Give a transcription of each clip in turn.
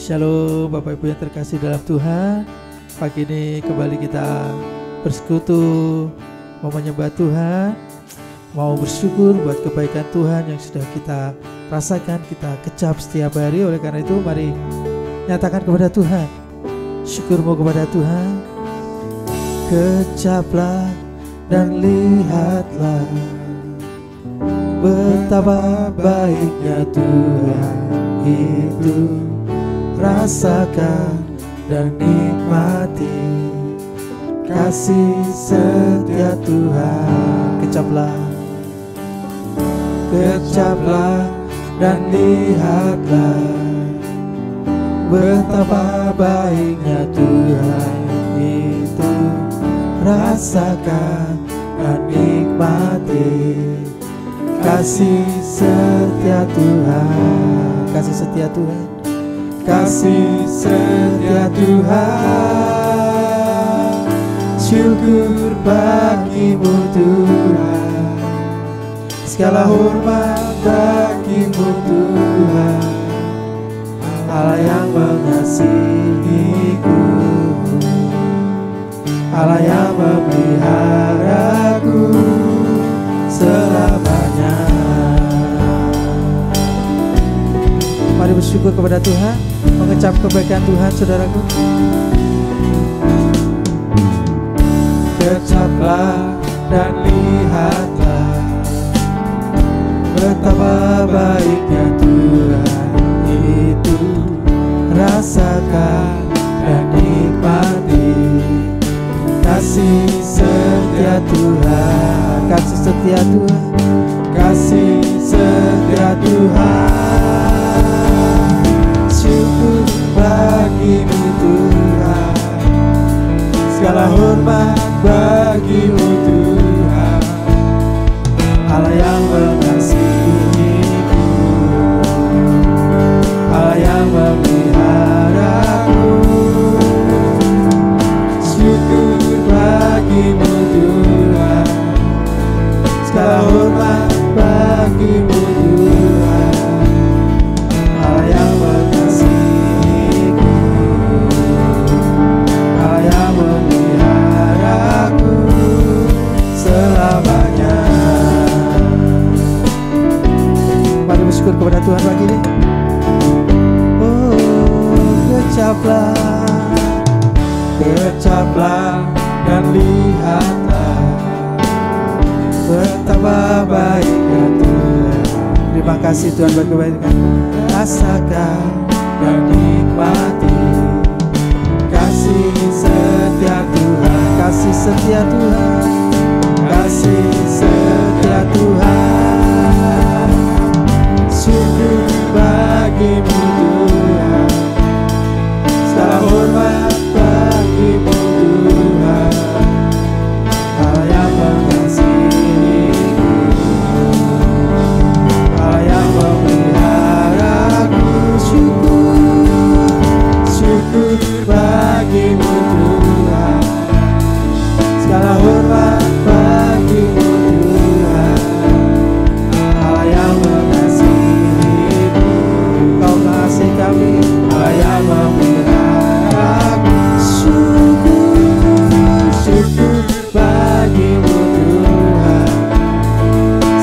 Shalom Bapak Ibu yang terkasih dalam Tuhan. Pagi ini kembali kita bersekutu, mau menyembah Tuhan, mau bersyukur buat kebaikan Tuhan yang sudah kita rasakan, kita kecap setiap hari. Oleh karena itu mari nyatakan kepada Tuhan syukurmu kepada Tuhan. Kecaplah dan lihatlah betapa baiknya Tuhan itu. Rasakan dan nikmati kasih setia Tuhan. Kecaplah dan lihatlah betapa baiknya Tuhan itu. Rasakan dan nikmati kasih setia Tuhan. Kasih setia Tuhan. Kasih setia Tuhan, syukur bagimu Tuhan, segala hormat bagimu Tuhan, Allah yang mengasihiku, Allah yang memeliharaku selamanya. Mari bersyukur kepada Tuhan, mengecap kebaikan Tuhan, saudaraku. Kecaplah dan lihatlah betapa baiknya Tuhan itu. Rasakan dan nikmati kasih setia Tuhan. Kasih setia Tuhan. Kasih setia Tuhan, syukur bagimu Tuhan, segala hormat bagimu Tuhan, Allah yang mengasihiku, Allah yang memeliharaku, syukur bagimu Tuhan, segala hormat bagimu Tuhan, Allah yang mengasihiku, Allah yang memeliharaku selamanya. Mari bersyukur kepada Tuhan pagi ini. Oh, kecaplah dan lihatlah betapa baiknya Tuhan. Terima kasih Tuhan buat kebaikan. Rasakan dan nikmati kasih setia Tuhan. Kasih setia Tuhan. Kasih setia Tuhan, syukur bagimu Tuhan, segala hormat bagimu Tuhan, Allah yang mengasihiku, Allah yang memeliharaku, syukur bagimu Tuhan, segala hormat bagimu Tuhan, Allah yang mengasihiku, Kau kasih kami, Allah yang memeliharaku, syukur bagimu Tuhan,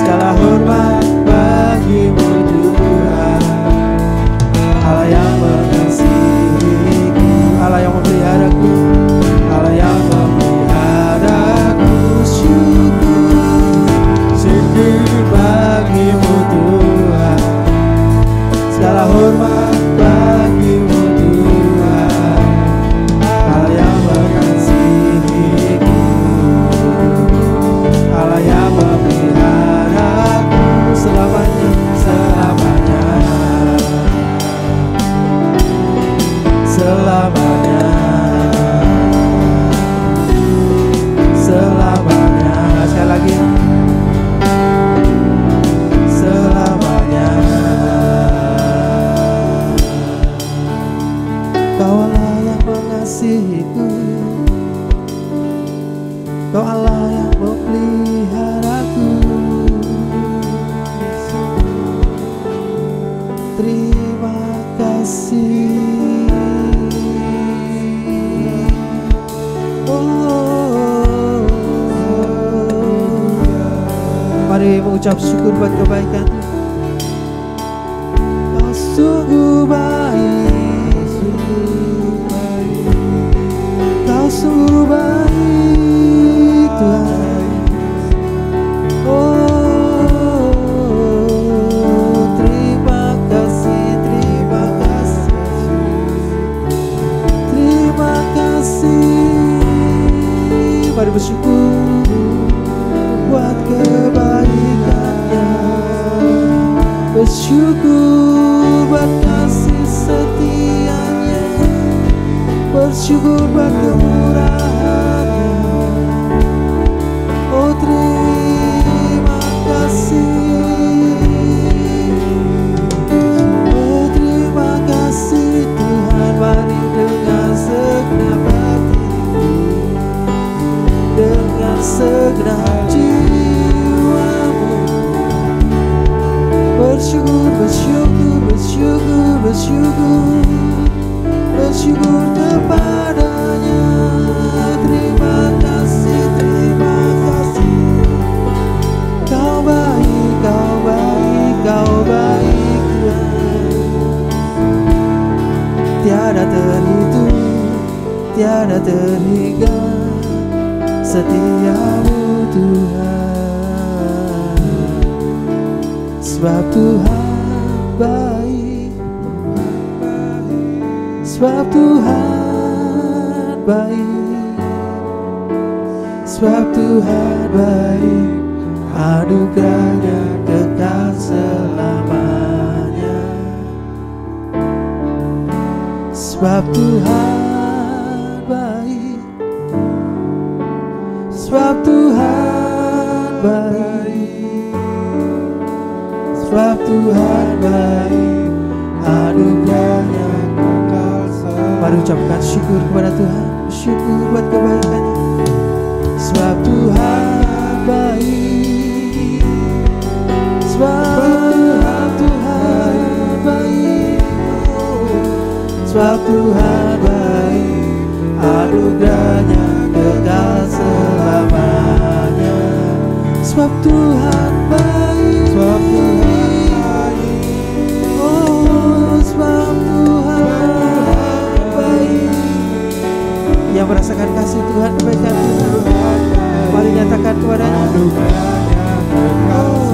segala hormat bagimu Tuhan, Allah yang mengasihiku, Allah yang memeliharaku, Allah yang memeliharaku, syukur bagimu Tuhan, segala hormat bagimu Tuhan, Allah yang mengasihiku, Allah yang memeliharaku selamanya, selamanya, selamanya, selamanya. Sekali lagi, selamanya. ucap syukur buat kebaikan Tuhan. Kau sungguh baik, Kau sungguh baik Tuhan. Oh, terima kasih, terima kasih, terima kasih. Mari bersyukur buat kebaikannya, bersyukur buat kasih setianya, bersyukur buat kemurahannya. Oh terima kasih, oh terima kasih Tuhan. Mari dengan segenap hatiku, dengan segenap jiwamu, bersyukur, bersyukur, bersyukur, bersyukur, bersyukur kepadanya. Terima kasih, terima kasih. Kau baik, Kau baik, Kau baik Tuhan. Tiada terhitung, tiada terhingga setiamu Tuhan. Sebab Tuhan baik, sebab Tuhan baik, sebab Tuhan baik, anugerahnya kekal selamanya. Sebab Tuhan baik, sebab Tuhan baik, sebab Tuhan baik, anugerahnya kekal selamanya. Mari ucapkan syukur kepada Tuhan, syukur buat kebaikannya. Sebab Tuhan baik, sebab Tuhan baik, sebab Tuhan baik, anugerahnya kekal selamanya. Sebab Tuhan baik, sebab Tuhan baik, oh sebab Tuhan baik. Yang merasakan kasih Tuhan, kebaikan Tuhan, mari nyatakan kepadanya. Oh,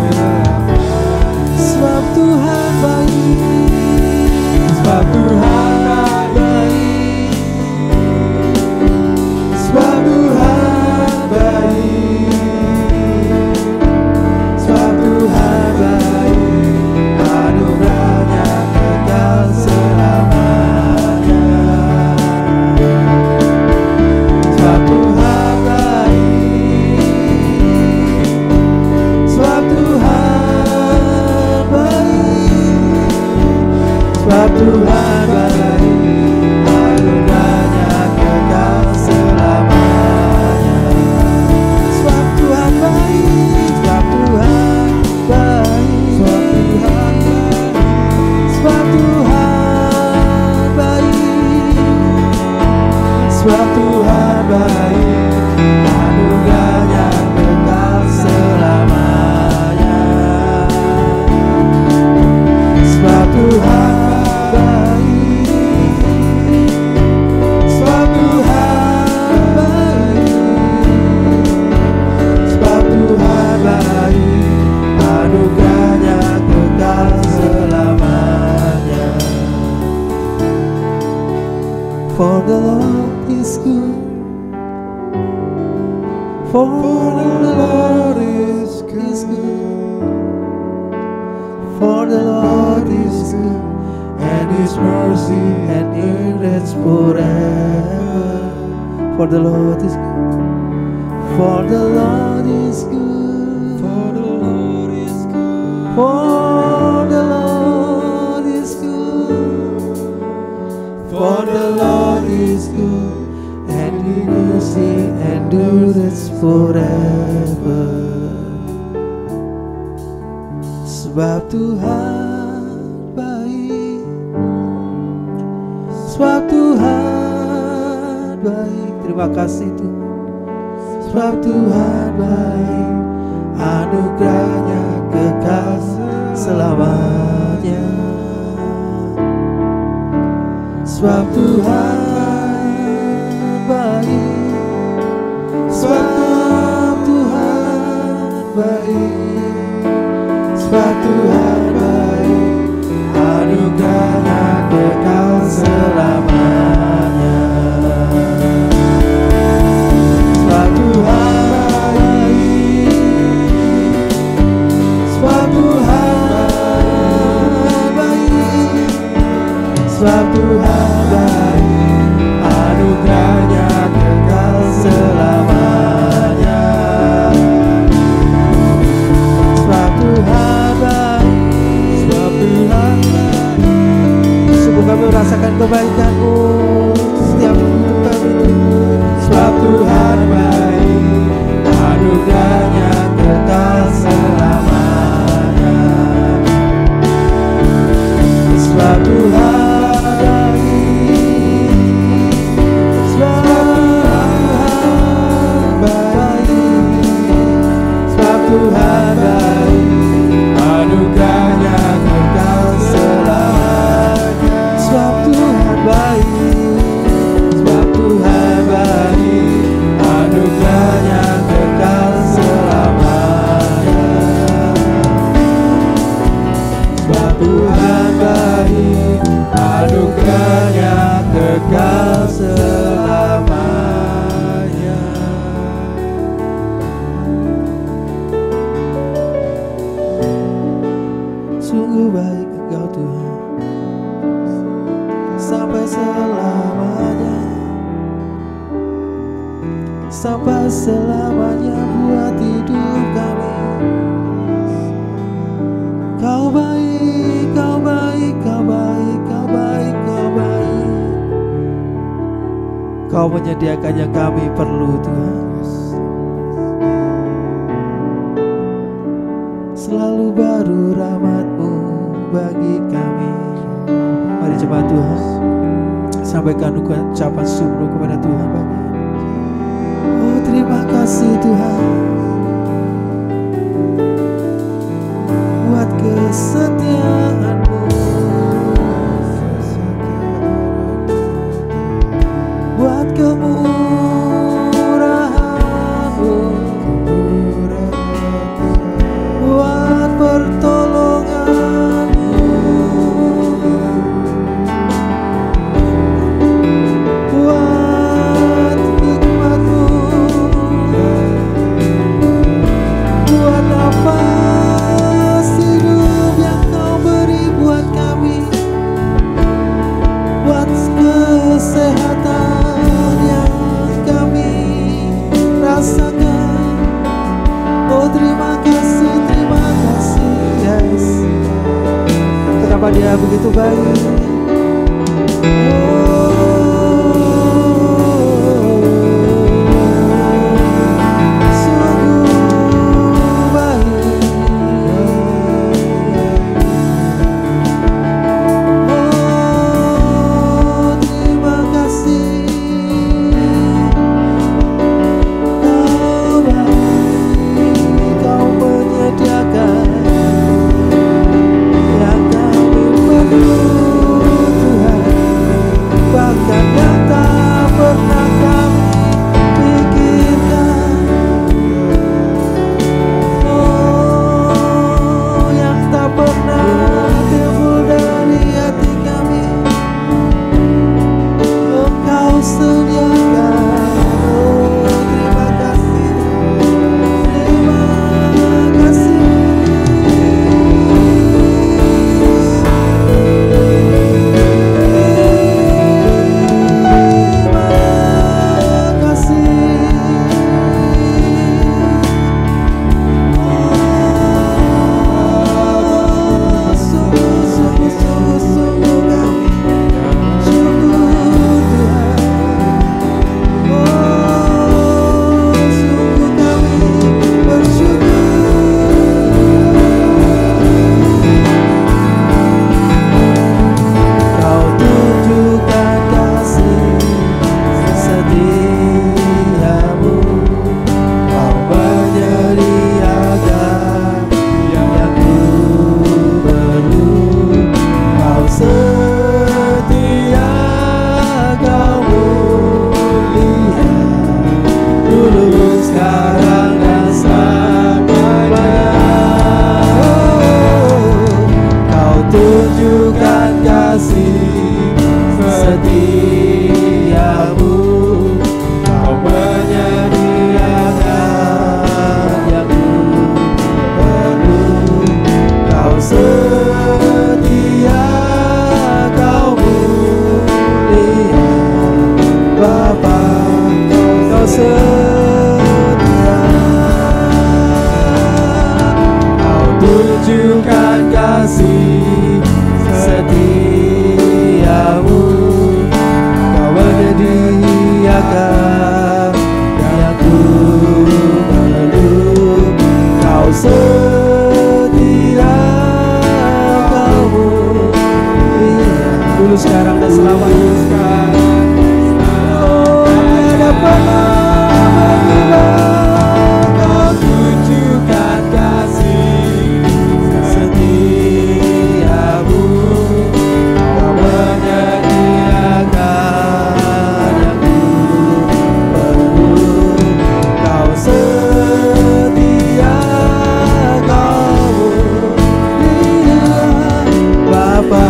sebab Tuhan baik, sebab Tuhan baik, sebab Tuhan baik, sebab Tuhan baik, anugerahnya kekal selamanya. Sebab Tuhan baik, sebab Tuhan baik, sebab Tuhan baik, anugerahnya kekal selamanya. Sebab Tuhan baik, sebab Tuhan baik, sebab Tuhan baik, sebab Tuhan baik, anugerahnya kekal selamanya. Sebab Tuhan for the Lord is good, for the Lord is good, for the Lord is good, and His mercy endureth forever. For the Lord is good, for the Lord is good, for the Lord is good, for the Lord is good, for the Lord is good, and His mercy endureth forever. Sebab Tuhan baik, sebab Tuhan baik. Terima kasih Tuhan. Sebab Tuhan baik, anugerahnya kekal selamanya. Sebab Tuhan baik, sebab Tuhan baik, sebab Tuhan baik, anugerahnya kekal selamanya. Sebab Tuhan baik, sebab Tuhan baik, sebab Tuhan baik, anugerahnya kekal selamanya. Sebab Tuhan baik, sebab Tuhan baik, sungguh kami merasakan kebaikan-Mu setiap hidup kami. Sebab Tuhan baik, anugerahnya kekal selamanya. Sebab Tuhan baik, sebab Tuhan baik, sebab Tuhan baik, anugerahnya kekal selamanya. Sebab Tuhan baik, sebab Tuhan baik, anugerahnya kekal selamanya. Sebab Tuhan baik, anugerahnya kekal selamanya. Sungguh baik Engkau Tuhan, sampai selamanya, sampai selamanya buat hidup kami. Kau baik, Kau baik, Kau baik, Kau baik, Kau baik. Kau menyediakan yang kami perlu Tuhan. Selalu baru rahmat-Mu bagi kami. Mari jemaat Tuhan, sampaikan ucapan syukur kepada Tuhan bagi. Oh terima kasih Tuhan buat kesetiaan-Mu, buat kemurahan-Mu, buat pertolongan-Mu, buat hikmat-Mu, buat nafas hidup yang Kau beri buat kami, buat kesehatan yang kami rasakan. Oh terima kasih yes. Kenapa Dia begitu baik? Sungguh baik. Oh terima kasih. Kau baik, Kau menyediakan yang kami perlu. sekarang dan selamanya sekarang. Oh, tiada pernah menghilang Kau tunjukkan kasih setiamu. Kau menyediakan yang ku perlu. Kau setia, Kau mulia Bapa.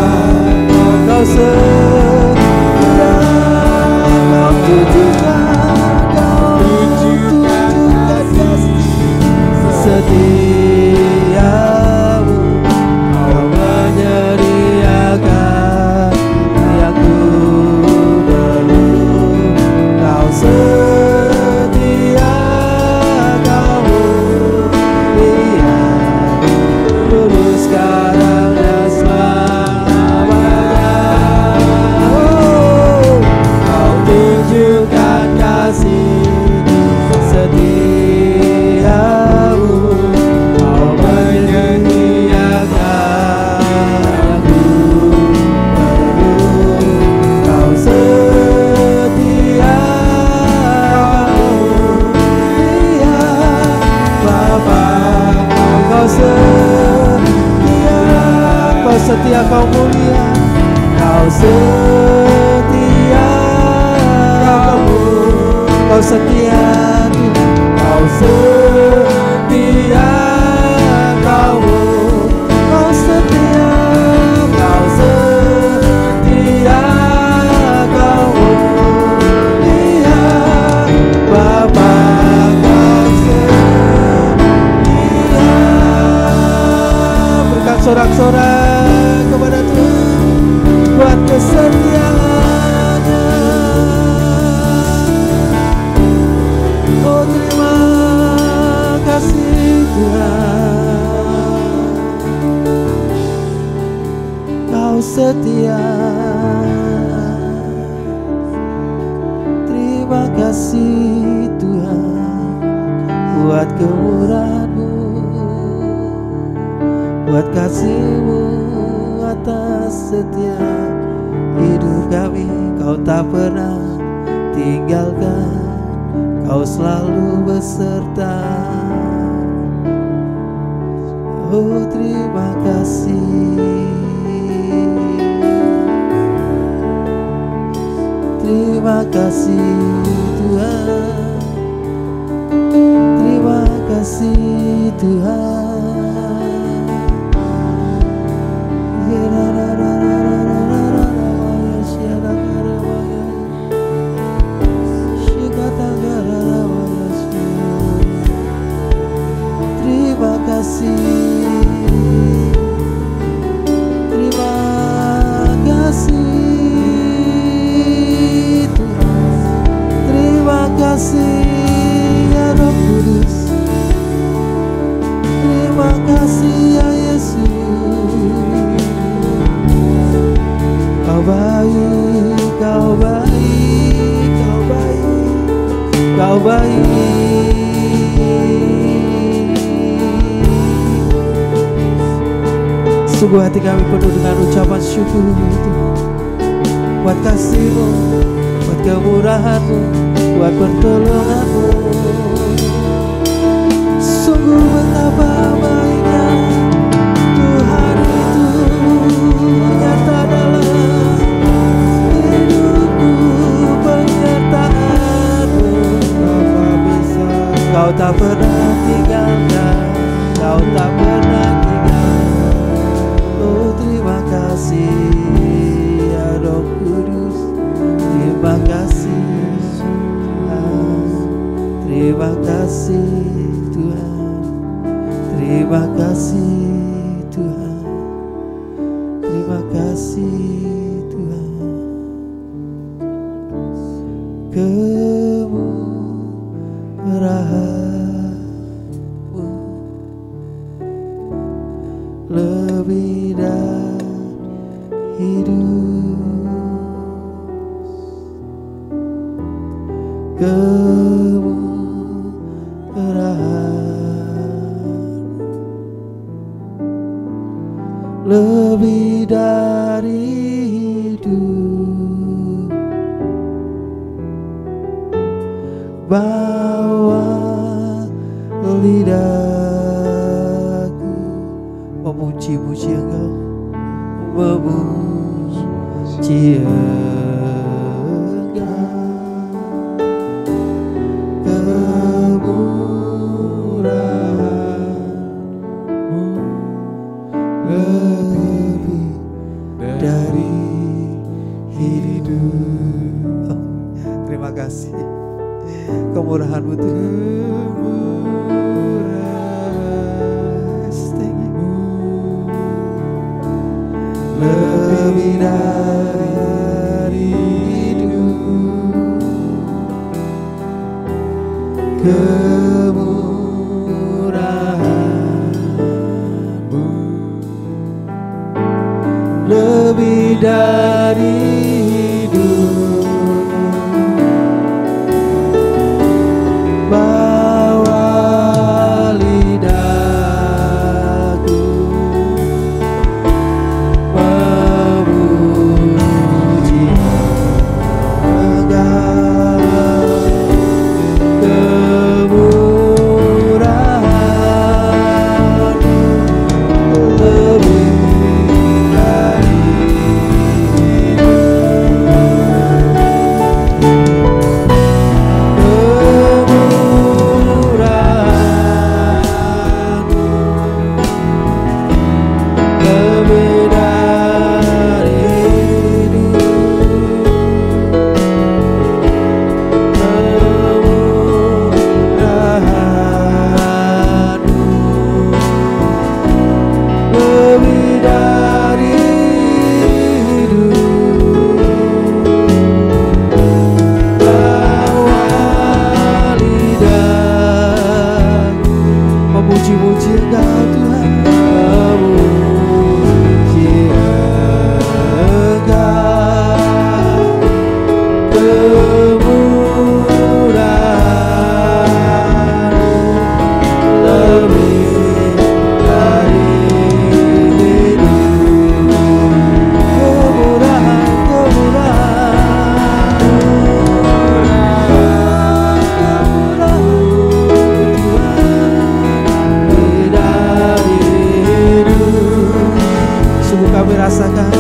Kau setia, Kau tunjukkan kasih setiamu. Kau menyediakan yang ku perlu. Kau setia, Kau mulia dulu sekarang dan selamanya. Oh, Kau tunjukkan kasih setiamu. Kau menyediakan yang ku perlu. Kau setia, Kau mulia Bapa. Kau setia, Kau setia, Kau mulia. Kau setia, Kau setia, Kau setia, Kau setia, Kau setia, Kau mulia Bapa. Kau setia. Berikan sorak-sorai kepada Tuhan buat kesetiaannya. Oh, terima kasih Tuhan, Kau setia. Terima kasih Tuhan buat kemurahan-Mu, buat kasih-Mu atas setiap hidup kami. Kau tak pernah tinggalkan, Kau selalu beserta. Oh, terima kasih. Terima kasih Tuhan. Terima kasih Tuhan. Terima kasih. Terima kasih Tuhan. Terima kasih ya Roh Kudus. Terima kasih ya Yesus. Kau baik, Kau baik, Kau baik, Kau baik. Sungguh hati kami penuh dengan ucapan syukur Tuhan, buat kasih-Mu, buat kemurahan-Mu, buat pertolongan-Mu. Sungguh betapa baiknya Tuhan itu nyata dalam hidupku. Penyertaan-Mu Bapa besar, Kau tak pernah tinggalkan, Kau tak pernah tinggalkan. Oh, terima kasih ya Roh Kudus. Terima kasih Tuhan. Terima kasih Tuhan. Terima kasih Tuhan. Terima kasih Tuhan. Kemurahan-Mu lebih dari hidup. Kemurahan lebih dari hidup. hidup. Bawa lidahku memuji-muji Engkau, memuji Engkau. Kemurahan-Mu lebih dari hidup. Terima kasih. Kemurahan-Mu lebih dari hidup. Kemurahan-Mu lebih dari hidup. Bawa lidahku memuji Engkau. Kemurahan-Mu lebih dari muji-muji Engkau Tuhan, memuji Engkau. Kemurahan-Mu lebih dari hidup. Sungguh kami rasakan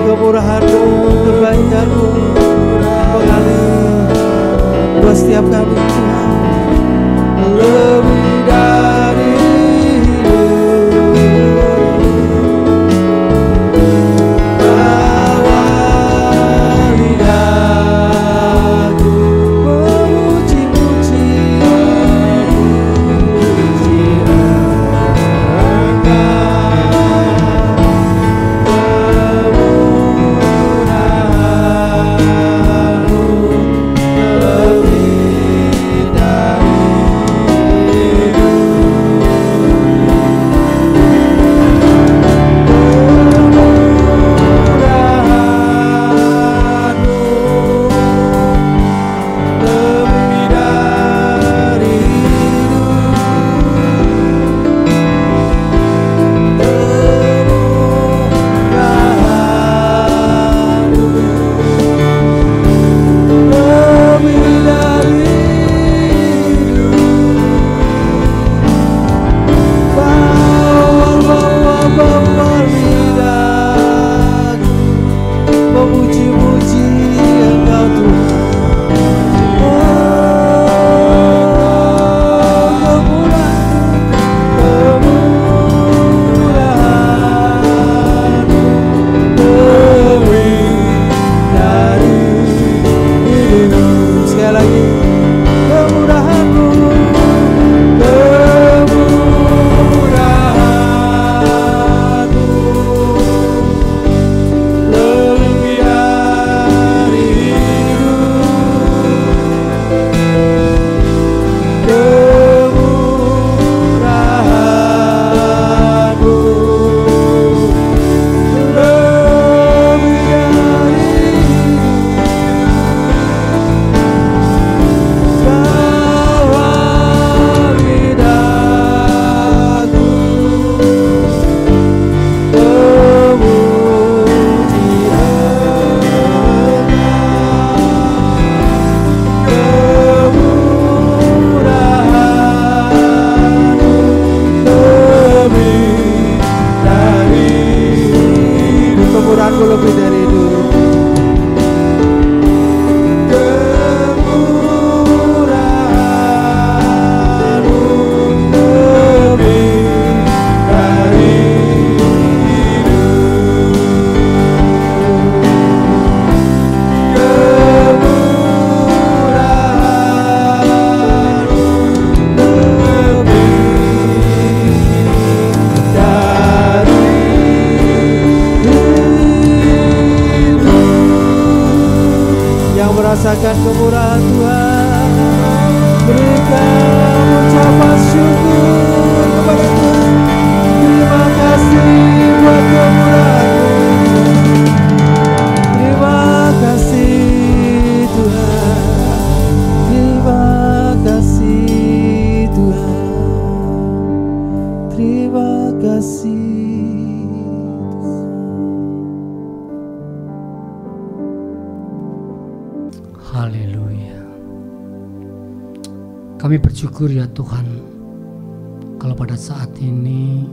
kemurahan-Mu, kebaikan-Mu mengalir buat setiap kami Tuhan. Lebih dari hidup. Bawa lidahku memuji-muji rasakan kemurahan Tuhan. Berikan ucapan syukur kepada Tuhan. Terima kasih buat kemurahan-Mu. Terima kasih Tuhan. Terima kasih Tuhan. Terima kasih. Haleluya. Kami bersyukur ya Tuhan, kalau pada saat ini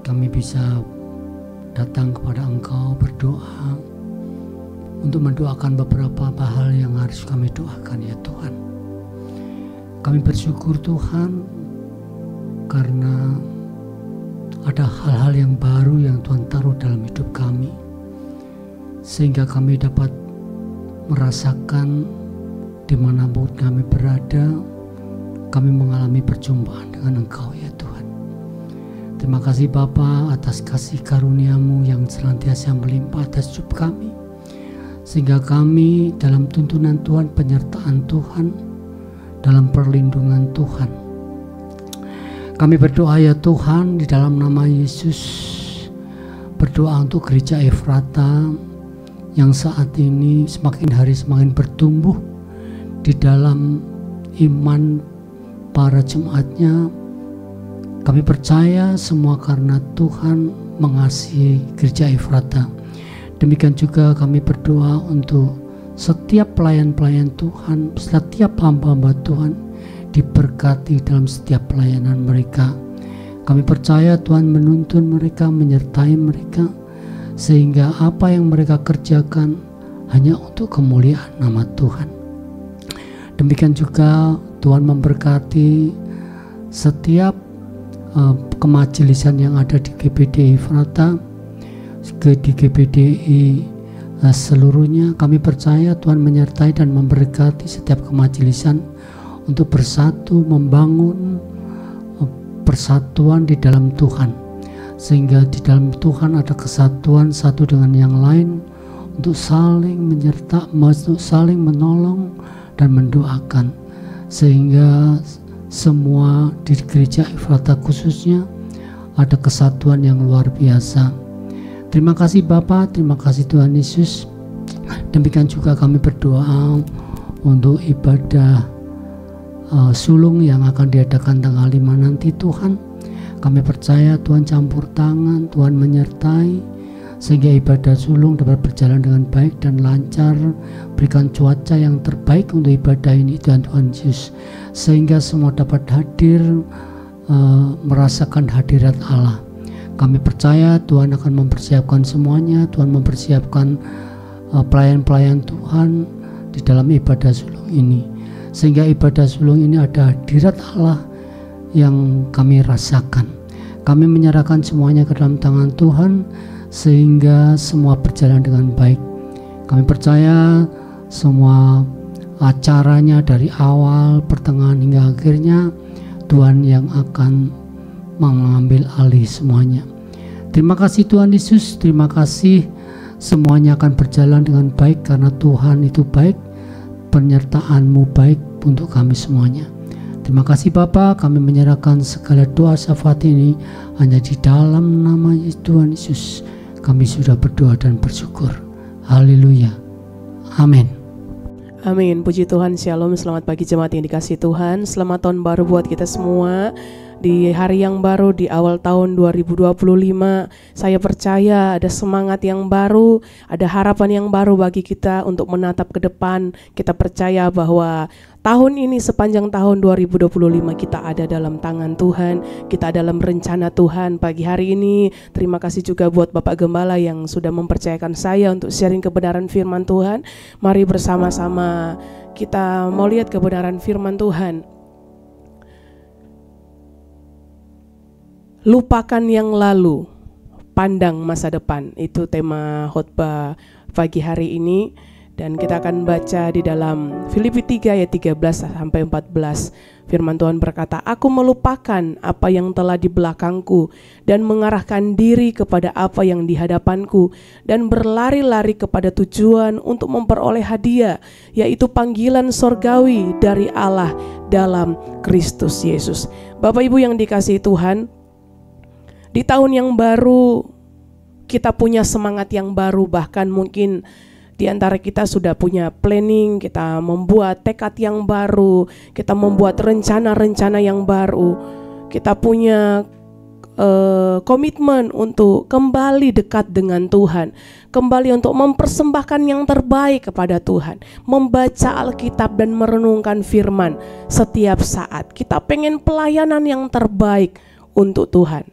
kami bisa datang kepada Engkau berdoa untuk mendoakan beberapa hal yang harus kami doakan ya Tuhan. Kami bersyukur Tuhan karena ada hal-hal yang baru yang Tuhan taruh dalam hidup kami, sehingga kami dapat merasakan dimanapun kami berada, kami mengalami perjumpaan dengan Engkau ya Tuhan. Terima kasih Bapa atas kasih karunia-Mu yang senantiasa melimpah atas hidup kami, sehingga kami dalam tuntunan Tuhan, penyertaan Tuhan, dalam perlindungan Tuhan. Kami berdoa ya Tuhan di dalam nama Yesus, berdoa untuk gereja Efrata yang saat ini semakin hari semakin bertumbuh di dalam iman para jemaatnya. Kami percaya semua karena Tuhan mengasihi gereja Efrata. Demikian juga kami berdoa untuk setiap pelayan-pelayan Tuhan, setiap hamba-hamba Tuhan diberkati dalam setiap pelayanan mereka. Kami percaya Tuhan menuntun mereka, menyertai mereka, sehingga apa yang mereka kerjakan hanya untuk kemuliaan nama Tuhan. Demikian juga Tuhan memberkati setiap kemajelisan yang ada di GBDI Efrata, di GBDI seluruhnya. Kami percaya Tuhan menyertai dan memberkati setiap kemajelisan untuk bersatu membangun persatuan di dalam Tuhan, sehingga di dalam Tuhan ada kesatuan satu dengan yang lain untuk saling menyertai, untuk saling menolong dan mendoakan, sehingga semua di gereja Efrata khususnya ada kesatuan yang luar biasa. Terima kasih Bapa, terima kasih Tuhan Yesus. Demikian juga kami berdoa untuk ibadah sulung yang akan diadakan tanggal 5 nanti Tuhan. Kami percaya Tuhan campur tangan, Tuhan menyertai, sehingga ibadah sulung dapat berjalan dengan baik dan lancar. Berikan cuaca yang terbaik untuk ibadah ini Tuhan Yesus, sehingga semua dapat hadir, merasakan hadirat Allah. Kami percaya Tuhan akan mempersiapkan semuanya. Tuhan mempersiapkan pelayan-pelayan Tuhan di dalam ibadah sulung ini, sehingga ibadah sulung ini ada hadirat Allah yang kami rasakan. Kami menyerahkan semuanya ke dalam tangan Tuhan, sehingga semua berjalan dengan baik. Kami percaya semua acaranya dari awal, pertengahan hingga akhirnya Tuhan yang akan mengambil alih semuanya. Terima kasih Tuhan Yesus, terima kasih, semuanya akan berjalan dengan baik karena Tuhan itu baik, penyertaan-Mu baik untuk kami semuanya. Terima kasih Bapa, kami menyerahkan segala doa syafaat ini hanya di dalam nama Tuhan Yesus. Kami sudah berdoa dan bersyukur. Haleluya. Amin. Amin. Puji Tuhan, Shalom. Selamat pagi jemaat yang dikasihi Tuhan. Selamat tahun baru buat kita semua. Di hari yang baru, di awal tahun 2025, saya percaya ada semangat yang baru, ada harapan yang baru bagi kita untuk menatap ke depan. Kita percaya bahwa tahun ini, sepanjang tahun 2025, kita ada dalam tangan Tuhan, kita dalam rencana Tuhan. Pagi hari ini, terima kasih juga buat Bapak Gembala yang sudah mempercayakan saya untuk sharing kebenaran firman Tuhan. Mari bersama-sama kita mau lihat kebenaran firman Tuhan. Lupakan yang lalu, pandang masa depan. Itu tema khotbah pagi hari ini. Dan kita akan baca di dalam Filipi 3 ayat 13 sampai 14. Firman Tuhan berkata, "Aku melupakan apa yang telah di belakangku dan mengarahkan diri kepada apa yang di hadapanku dan berlari-lari kepada tujuan untuk memperoleh hadiah, yaitu panggilan sorgawi dari Allah dalam Kristus Yesus." Bapak Ibu yang dikasihi Tuhan, di tahun yang baru kita punya semangat yang baru, bahkan mungkin di antara kita sudah punya planning, kita membuat tekad yang baru, kita membuat rencana-rencana yang baru, kita punya komitmen untuk kembali dekat dengan Tuhan, kembali untuk mempersembahkan yang terbaik kepada Tuhan, membaca Alkitab dan merenungkan firman setiap saat. Kita pengen pelayanan yang terbaik untuk Tuhan.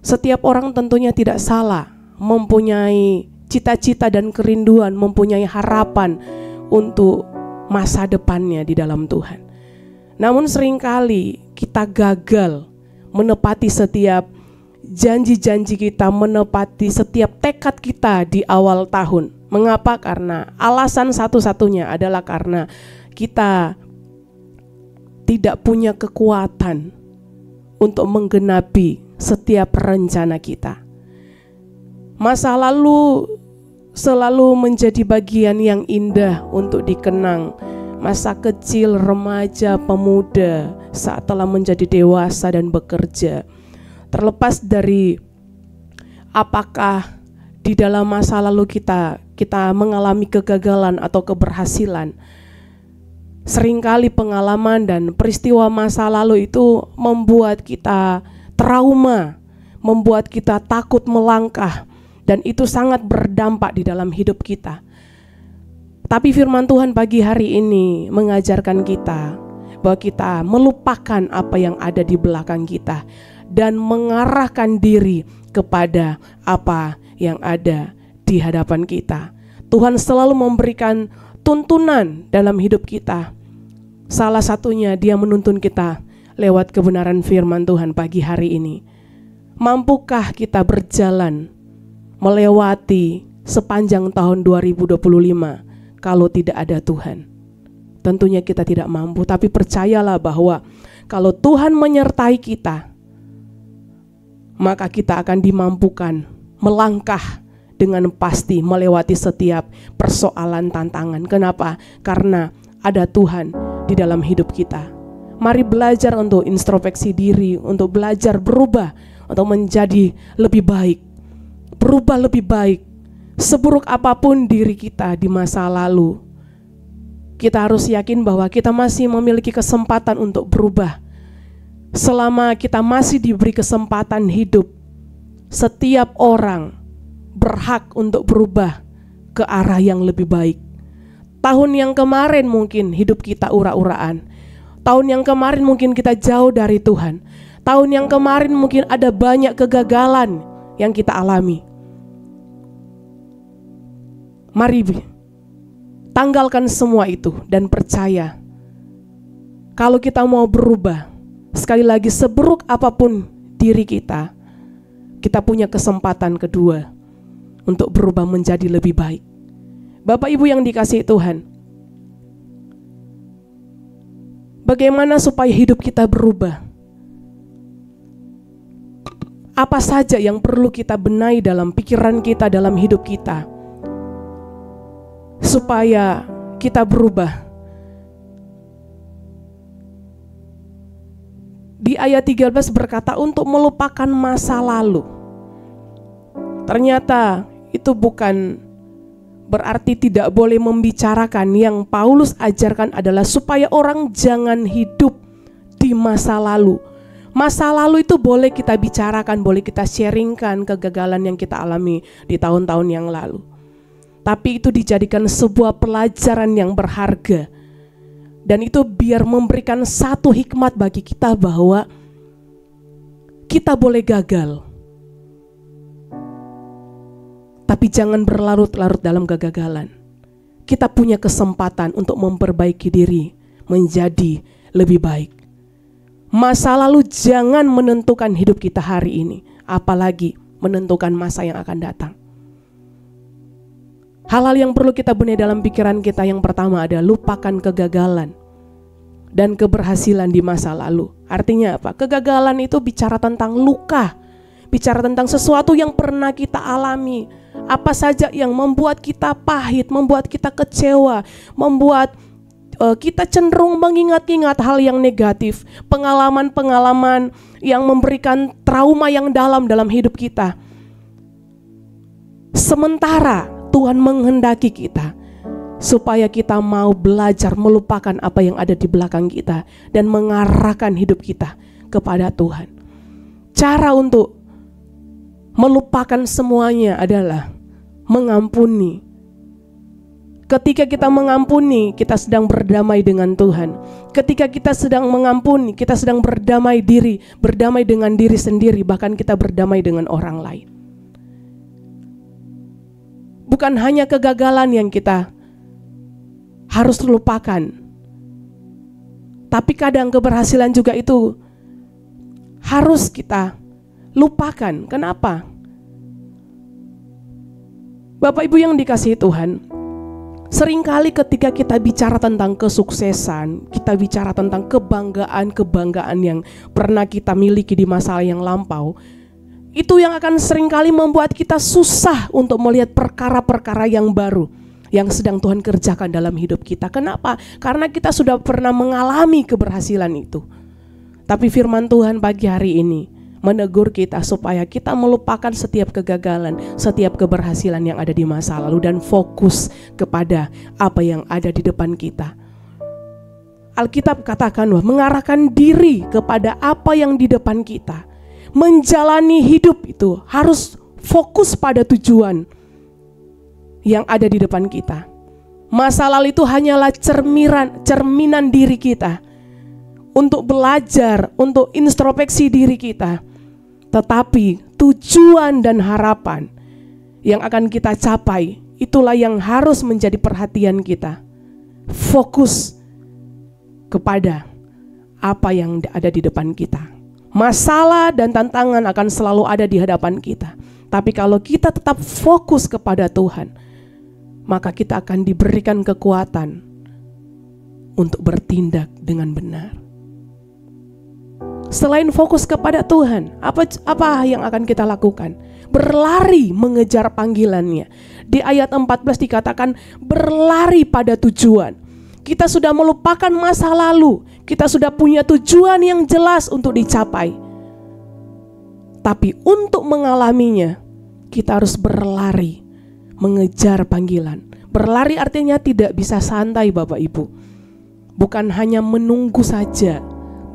Setiap orang tentunya tidak salah mempunyai cita-cita dan kerinduan, mempunyai harapan untuk masa depannya di dalam Tuhan. Namun seringkali kita gagal menepati setiap janji-janji kita, menepati setiap tekad kita di awal tahun. Mengapa? Karena alasan satu-satunya adalah karena kita tidak punya kekuatan untuk menggenapi setiap rencana kita. Masa lalu selalu menjadi bagian yang indah untuk dikenang. Masa kecil, remaja, pemuda, saat telah menjadi dewasa dan bekerja. Terlepas dari apakah di dalam masa lalu kita mengalami kegagalan atau keberhasilan, seringkali pengalaman dan peristiwa masa lalu itu membuat kita trauma, membuat kita takut melangkah, dan itu sangat berdampak di dalam hidup kita. Tapi firman Tuhan pagi hari ini mengajarkan kita bahwa kita melupakan apa yang ada di belakang kita dan mengarahkan diri kepada apa yang ada di hadapan kita. Tuhan selalu memberikan tuntunan dalam hidup kita. Salah satunya Dia menuntun kita lewat kebenaran firman Tuhan pagi hari ini. Mampukah kita berjalan melewati sepanjang tahun 2025 kalau tidak ada Tuhan? Tentunya kita tidak mampu, tapi percayalah bahwa kalau Tuhan menyertai kita, maka kita akan dimampukan melangkah dengan pasti melewati setiap persoalan tantangan. Kenapa? Karena ada Tuhan di dalam hidup kita. Mari belajar untuk introspeksi diri, untuk belajar berubah, untuk menjadi lebih baik. Berubah lebih baik. Seburuk apapun diri kita di masa lalu, kita harus yakin bahwa kita masih memiliki kesempatan untuk berubah. Selama kita masih diberi kesempatan hidup, setiap orang berhak untuk berubah ke arah yang lebih baik. Tahun yang kemarin mungkin hidup kita ura-uraan. Tahun yang kemarin mungkin kita jauh dari Tuhan. Tahun yang kemarin mungkin ada banyak kegagalan yang kita alami. Mari tanggalkan semua itu dan percaya kalau kita mau berubah, sekali lagi seburuk apapun diri kita, kita punya kesempatan kedua untuk berubah menjadi lebih baik. Bapak Ibu yang dikasihi Tuhan, bagaimana supaya hidup kita berubah? Apa saja yang perlu kita benahi dalam pikiran kita, dalam hidup kita, supaya kita berubah? Di ayat 13 berkata untuk melupakan masa lalu. Ternyata itu bukan berarti tidak boleh membicarakan. Yang Paulus ajarkan adalah supaya orang jangan hidup di masa lalu. Masa lalu itu boleh kita bicarakan, boleh kita sharingkan kegagalan yang kita alami di tahun-tahun yang lalu. Tapi itu dijadikan sebuah pelajaran yang berharga. Dan itu biar memberikan satu hikmat bagi kita bahwa kita boleh gagal, tapi jangan berlarut-larut dalam kegagalan. Kita punya kesempatan untuk memperbaiki diri menjadi lebih baik. Masa lalu jangan menentukan hidup kita hari ini, apalagi menentukan masa yang akan datang. Hal-hal yang perlu kita benahi dalam pikiran kita, yang pertama adalah lupakan kegagalan dan keberhasilan di masa lalu. Artinya apa? Kegagalan itu bicara tentang luka, bicara tentang sesuatu yang pernah kita alami. Apa saja yang membuat kita pahit, membuat kita kecewa, membuat kita cenderung mengingat-ingat hal yang negatif, pengalaman-pengalaman yang memberikan trauma yang dalam hidup kita. Sementara Tuhan menghendaki kita supaya kita mau belajar melupakan apa yang ada di belakang kita dan mengarahkan hidup kita kepada Tuhan. Cara untuk melupakan semuanya adalah mengampuni. Ketika kita mengampuni, kita sedang berdamai dengan Tuhan. Ketika kita sedang mengampuni, kita sedang berdamai dengan diri sendiri, bahkan kita berdamai dengan orang lain. Bukan hanya kegagalan yang kita harus lupakan, tapi kadang keberhasilan juga itu harus kita lupakan. Kenapa? Bapak Ibu yang dikasihi Tuhan, seringkali ketika kita bicara tentang kesuksesan, kita bicara tentang kebanggaan yang pernah kita miliki di masa yang lampau, itu yang akan seringkali membuat kita susah untuk melihat perkara-perkara yang baru yang sedang Tuhan kerjakan dalam hidup kita. Kenapa? Karena kita sudah pernah mengalami keberhasilan itu. Tapi firman Tuhan pagi hari ini menegur kita supaya kita melupakan setiap kegagalan, setiap keberhasilan yang ada di masa lalu dan fokus kepada apa yang ada di depan kita. Alkitab katakan bahwa mengarahkan diri kepada apa yang di depan kita. Menjalani hidup itu harus fokus pada tujuan yang ada di depan kita. Masa lalu itu hanyalah cerminan diri kita untuk belajar, untuk introspeksi diri kita. Tetapi tujuan dan harapan yang akan kita capai, itulah yang harus menjadi perhatian kita. Fokus kepada apa yang ada di depan kita. Masalah dan tantangan akan selalu ada di hadapan kita. Tapi kalau kita tetap fokus kepada Tuhan, maka kita akan diberikan kekuatan untuk bertindak dengan benar. Selain fokus kepada Tuhan, apa yang akan kita lakukan? Berlari mengejar panggilannya. Di ayat 14 dikatakan berlari pada tujuan. Kita sudah melupakan masa lalu. Kita sudah punya tujuan yang jelas untuk dicapai. Tapi untuk mengalaminya, kita harus berlari mengejar panggilan. Berlari artinya tidak bisa santai Bapak Ibu. Bukan hanya menunggu saja.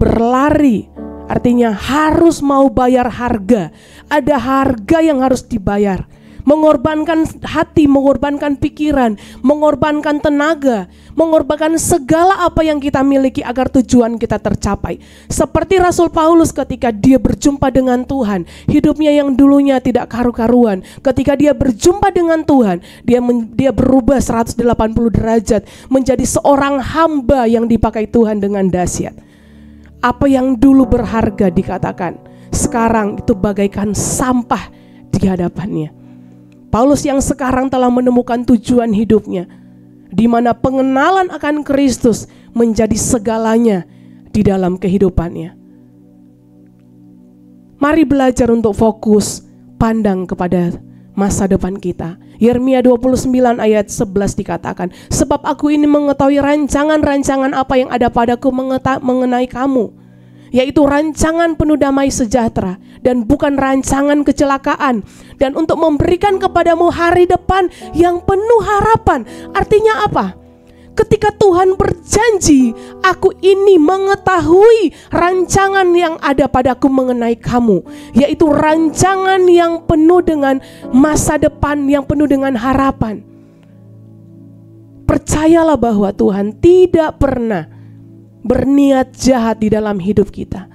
Berlari artinya harus mau bayar harga. Ada harga yang harus dibayar. Mengorbankan hati, mengorbankan pikiran, mengorbankan tenaga, mengorbankan segala apa yang kita miliki agar tujuan kita tercapai. Seperti Rasul Paulus ketika dia berjumpa dengan Tuhan, hidupnya yang dulunya tidak karu-karuan, ketika dia berjumpa dengan Tuhan, dia berubah 180 derajat menjadi seorang hamba yang dipakai Tuhan dengan dahsyat. Apa yang dulu berharga dikatakan, sekarang itu bagaikan sampah di hadapannya. Paulus yang sekarang telah menemukan tujuan hidupnya, di mana pengenalan akan Kristus menjadi segalanya di dalam kehidupannya. Mari belajar untuk fokus pandang kepada masa depan kita. Yeremia 29 ayat 11 dikatakan, sebab aku ini mengetahui rancangan-rancangan apa yang ada padaku mengenai kamu, yaitu rancangan penuh damai sejahtera dan bukan rancangan kecelakaan, dan untuk memberikan kepadamu hari depan yang penuh harapan. Artinya apa? Ketika Tuhan berjanji, aku ini mengetahui rancangan yang ada padaku mengenai kamu, yaitu rancangan yang penuh dengan masa depan, yang penuh dengan harapan. Percayalah bahwa Tuhan tidak pernah berniat jahat di dalam hidup kita.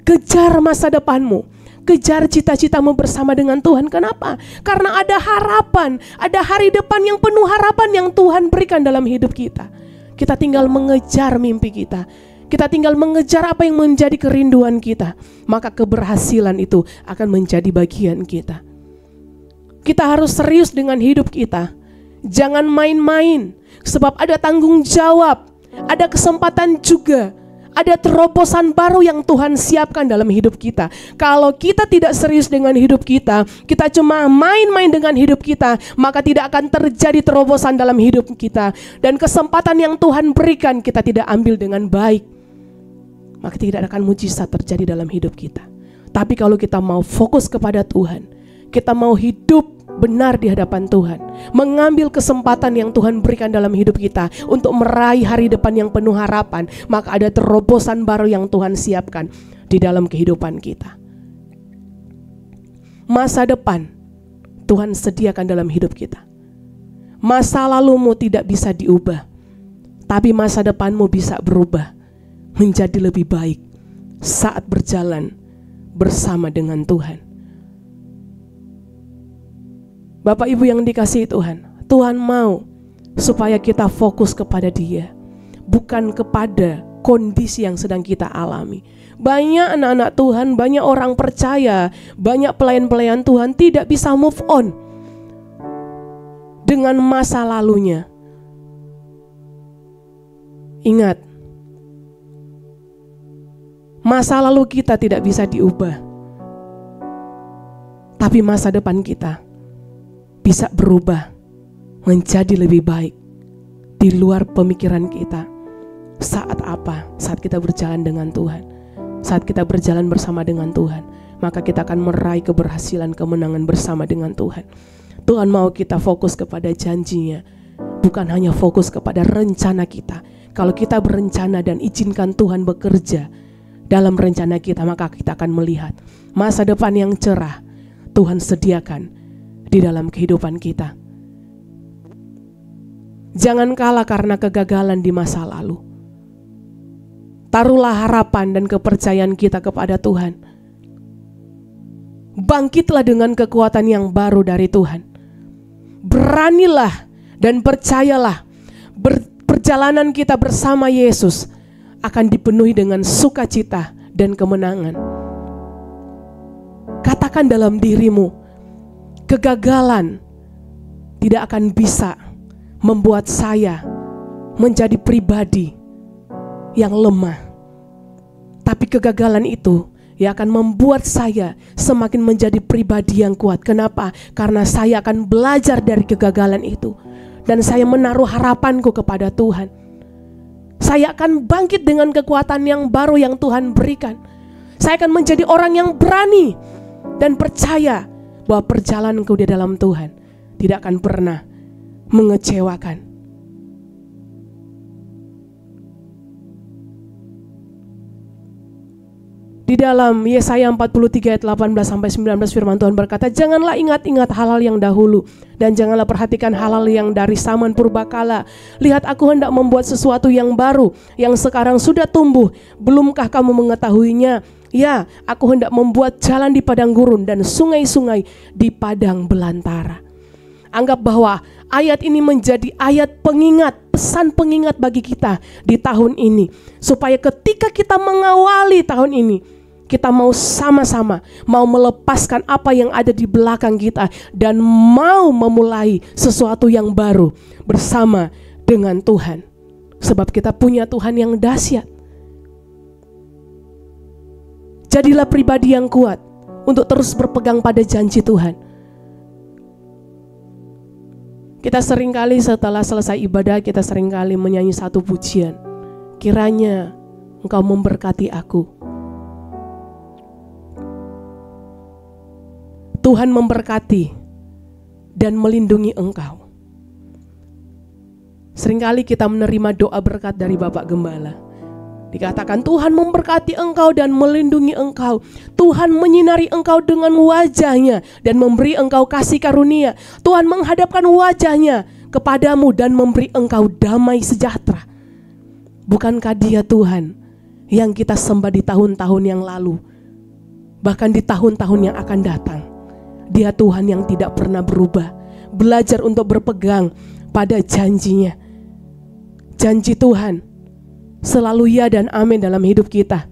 Kejar masa depanmu, kejar cita-citamu bersama dengan Tuhan. Kenapa? Karena ada harapan, ada hari depan yang penuh harapan yang Tuhan berikan dalam hidup kita. Kita tinggal mengejar mimpi kita. Kita tinggal mengejar apa yang menjadi kerinduan kita. Maka keberhasilan itu akan menjadi bagian kita. Kita harus serius dengan hidup kita. Jangan main-main, sebab ada tanggung jawab. ada kesempatan juga, ada terobosan baru yang Tuhan siapkan dalam hidup kita. Kalau kita tidak serius dengan hidup kita, kita cuma main-main dengan hidup kita, maka tidak akan terjadi terobosan dalam hidup kita. Dan kesempatan yang Tuhan berikan kita tidak ambil dengan baik, maka tidak akan mujizat terjadi dalam hidup kita. Tapi kalau kita mau fokus kepada Tuhan, kita mau hidup benar di hadapan Tuhan, mengambil kesempatan yang Tuhan berikan dalam hidup kita untuk meraih hari depan yang penuh harapan, maka ada terobosan baru yang Tuhan siapkan di dalam kehidupan kita. Masa depan Tuhan sediakan dalam hidup kita. Masa lalumu tidak bisa diubah, tapi masa depanmu bisa berubah menjadi lebih baik saat berjalan bersama dengan Tuhan. Bapak Ibu yang dikasihi Tuhan, Tuhan mau supaya kita fokus kepada Dia, bukan kepada kondisi yang sedang kita alami. Banyak anak-anak Tuhan, banyak orang percaya, banyak pelayan-pelayan Tuhan tidak bisa move on dengan masa lalunya. Ingat, masa lalu kita tidak bisa diubah, tapi masa depan kita bisa berubah menjadi lebih baik di luar pemikiran kita. Saat apa? Saat kita berjalan dengan Tuhan. Saat kita berjalan bersama dengan Tuhan, maka kita akan meraih keberhasilan, kemenangan bersama dengan Tuhan. Tuhan mau kita fokus kepada janjinya, bukan hanya fokus kepada rencana kita. Kalau kita berencana dan izinkan Tuhan bekerja dalam rencana kita, maka kita akan melihat masa depan yang cerah Tuhan sediakan di dalam kehidupan kita. Jangan kalah karena kegagalan di masa lalu. Taruhlah harapan dan kepercayaan kita kepada Tuhan. Bangkitlah dengan kekuatan yang baru dari Tuhan. Beranilah dan percayalah, perjalanan kita bersama Yesus akan dipenuhi dengan sukacita dan kemenangan. Katakan dalam dirimu, kegagalan tidak akan bisa membuat saya menjadi pribadi yang lemah. Tapi kegagalan itu yang akan membuat saya semakin menjadi pribadi yang kuat. Kenapa? Karena saya akan belajar dari kegagalan itu. Dan saya menaruh harapanku kepada Tuhan. Saya akan bangkit dengan kekuatan yang baru yang Tuhan berikan. Saya akan menjadi orang yang berani dan percaya bahwa perjalananku di dalam Tuhan tidak akan pernah mengecewakan. Di dalam Yesaya 43 ayat 18-19 firman Tuhan berkata, janganlah ingat-ingat hal-hal yang dahulu, dan janganlah perhatikan hal-hal yang dari zaman purbakala. Lihat, aku hendak membuat sesuatu yang baru, yang sekarang sudah tumbuh. Belumkah kamu mengetahuinya? Ya, aku hendak membuat jalan di padang gurun dan sungai-sungai di padang belantara. Anggap bahwa ayat ini menjadi ayat pengingat, pesan pengingat bagi kita di tahun ini. Supaya ketika kita mengawali tahun ini, kita mau sama-sama mau melepaskan apa yang ada di belakang kita dan mau memulai sesuatu yang baru bersama dengan Tuhan. Sebab kita punya Tuhan yang dahsyat. Jadilah pribadi yang kuat untuk terus berpegang pada janji Tuhan. Kita seringkali setelah selesai ibadah, kita seringkali menyanyi satu pujian. Kiranya Engkau memberkati aku. Tuhan memberkati dan melindungi engkau. Seringkali kita menerima doa berkat dari Bapak Gembala. Dikatakan Tuhan memberkati engkau dan melindungi engkau. Tuhan menyinari engkau dengan wajahnya dan memberi engkau kasih karunia. Tuhan menghadapkan wajahnya kepadamu dan memberi engkau damai sejahtera. Bukankah Dia Tuhan yang kita sembah di tahun-tahun yang lalu, bahkan di tahun-tahun yang akan datang? Dia Tuhan yang tidak pernah berubah. Belajar untuk berpegang pada janjinya. Janji Tuhan selalu ya dan amin dalam hidup kita.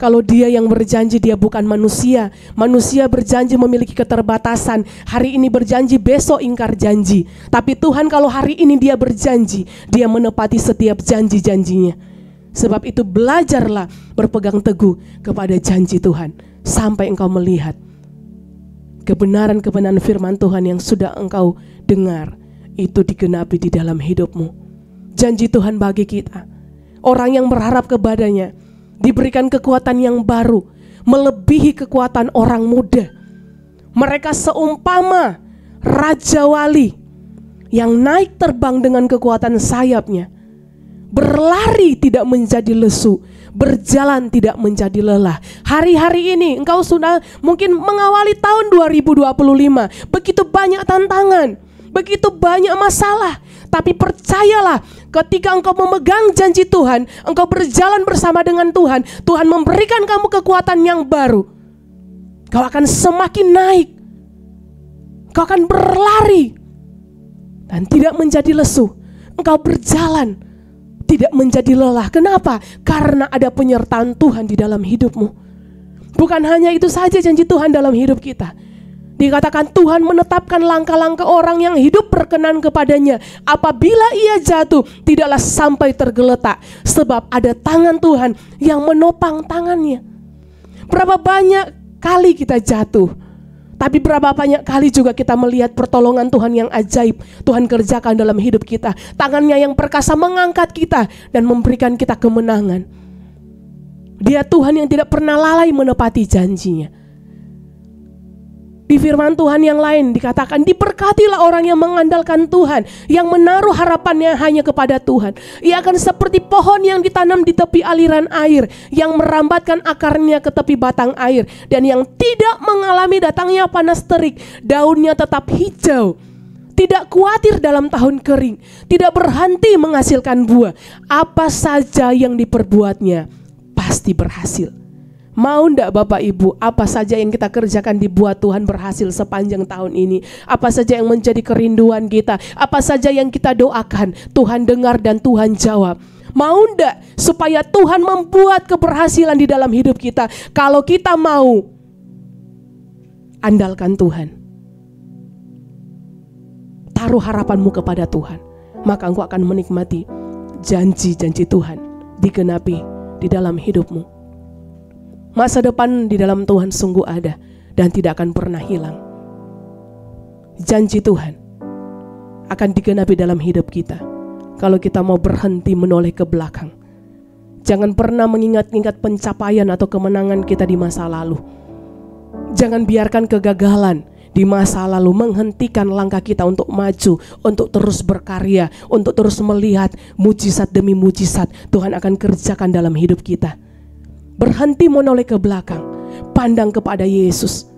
Kalau Dia yang berjanji, Dia bukan manusia. Manusia berjanji memiliki keterbatasan. Hari ini berjanji, besok ingkar janji. Tapi Tuhan kalau hari ini Dia berjanji, Dia menepati setiap janji-janjinya. Sebab itu belajarlah berpegang teguh kepada janji Tuhan sampai engkau melihat kebenaran-kebenaran firman Tuhan yang sudah engkau dengar itu digenapi di dalam hidupmu. Janji Tuhan bagi kita, orang yang berharap kepadanya, diberikan kekuatan yang baru, melebihi kekuatan orang muda. Mereka seumpama Raja Wali yang naik terbang dengan kekuatan sayapnya. Berlari tidak menjadi lesu, berjalan tidak menjadi lelah. Hari-hari ini engkau sudah mungkin mengawali tahun 2025. Begitu banyak tantangan, begitu banyak masalah. Tapi percayalah, ketika engkau memegang janji Tuhan, engkau berjalan bersama dengan Tuhan, Tuhan memberikan kamu kekuatan yang baru. Kau akan semakin naik. Kau akan berlari dan tidak menjadi lesu. Engkau berjalan tidak menjadi lelah. Kenapa? Karena ada penyertaan Tuhan di dalam hidupmu. Bukan hanya itu saja janji Tuhan dalam hidup kita. Dikatakan Tuhan menetapkan langkah-langkah orang yang hidup berkenan kepadanya. Apabila ia jatuh, tidaklah sampai tergeletak. Sebab ada tangan Tuhan yang menopang tangannya. Berapa banyak kali kita jatuh, tapi berapa banyak kali juga kita melihat pertolongan Tuhan yang ajaib Tuhan kerjakan dalam hidup kita. Tangannya yang perkasa mengangkat kita dan memberikan kita kemenangan. Dia Tuhan yang tidak pernah lalai menepati janjinya. Di firman Tuhan yang lain dikatakan, diberkatilah orang yang mengandalkan Tuhan, yang menaruh harapannya hanya kepada Tuhan. Ia akan seperti pohon yang ditanam di tepi aliran air, yang merambatkan akarnya ke tepi batang air, dan yang tidak mengalami datangnya panas terik. Daunnya tetap hijau, tidak khawatir dalam tahun kering, tidak berhenti menghasilkan buah. Apa saja yang diperbuatnya pasti berhasil. Mau ndak Bapak Ibu, apa saja yang kita kerjakan dibuat Tuhan berhasil sepanjang tahun ini. Apa saja yang menjadi kerinduan kita, apa saja yang kita doakan, Tuhan dengar dan Tuhan jawab. Mau ndak supaya Tuhan membuat keberhasilan di dalam hidup kita? Kalau kita mau, andalkan Tuhan. Taruh harapanmu kepada Tuhan, maka engkau akan menikmati janji-janji Tuhan digenapi di dalam hidupmu. Masa depan di dalam Tuhan sungguh ada dan tidak akan pernah hilang. Janji Tuhan akan digenapi dalam hidup kita kalau kita mau berhenti menoleh ke belakang. Jangan pernah mengingat-ingat pencapaian atau kemenangan kita di masa lalu. Jangan biarkan kegagalan di masa lalu menghentikan langkah kita untuk maju, untuk terus berkarya, untuk terus melihat mujizat demi mujizat Tuhan akan kerjakan dalam hidup kita. Berhenti menoleh ke belakang, pandang kepada Yesus.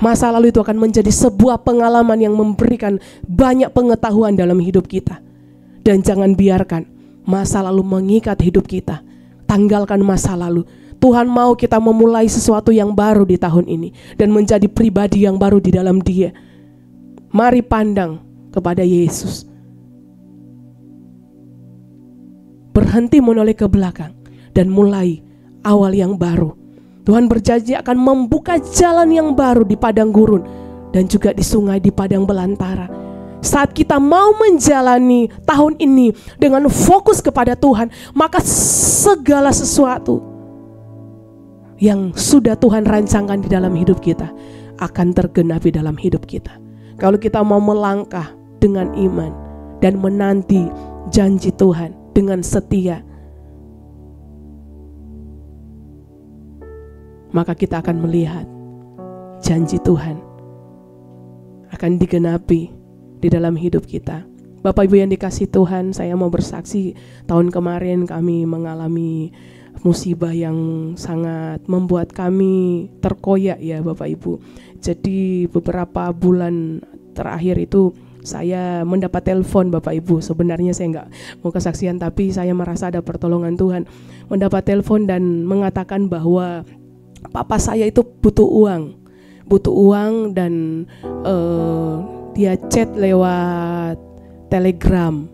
Masa lalu itu akan menjadi sebuah pengalaman yang memberikan banyak pengetahuan dalam hidup kita. Dan jangan biarkan masa lalu mengikat hidup kita. Tanggalkan masa lalu. Tuhan mau kita memulai sesuatu yang baru di tahun ini dan menjadi pribadi yang baru di dalam Dia. Mari pandang kepada Yesus. Berhenti menoleh ke belakang dan mulai awal yang baru. Tuhan berjanji akan membuka jalan yang baru di padang gurun dan juga di sungai di padang belantara. Saat kita mau menjalani tahun ini dengan fokus kepada Tuhan, maka segala sesuatu yang sudah Tuhan rancangkan di dalam hidup kita akan tergenapi dalam hidup kita. Kalau kita mau melangkah dengan iman dan menanti janji Tuhan dengan setia, maka kita akan melihat janji Tuhan akan digenapi di dalam hidup kita. Bapak Ibu yang dikasihi Tuhan, saya mau bersaksi, tahun kemarin kami mengalami musibah yang sangat membuat kami terkoyak ya Bapak Ibu. Jadi beberapa bulan terakhir itu saya mendapat telepon Bapak Ibu. Sebenarnya saya nggak mau kesaksian, tapi saya merasa ada pertolongan Tuhan. Mendapat telepon dan mengatakan bahwa papa saya itu butuh uang dan dia chat lewat Telegram.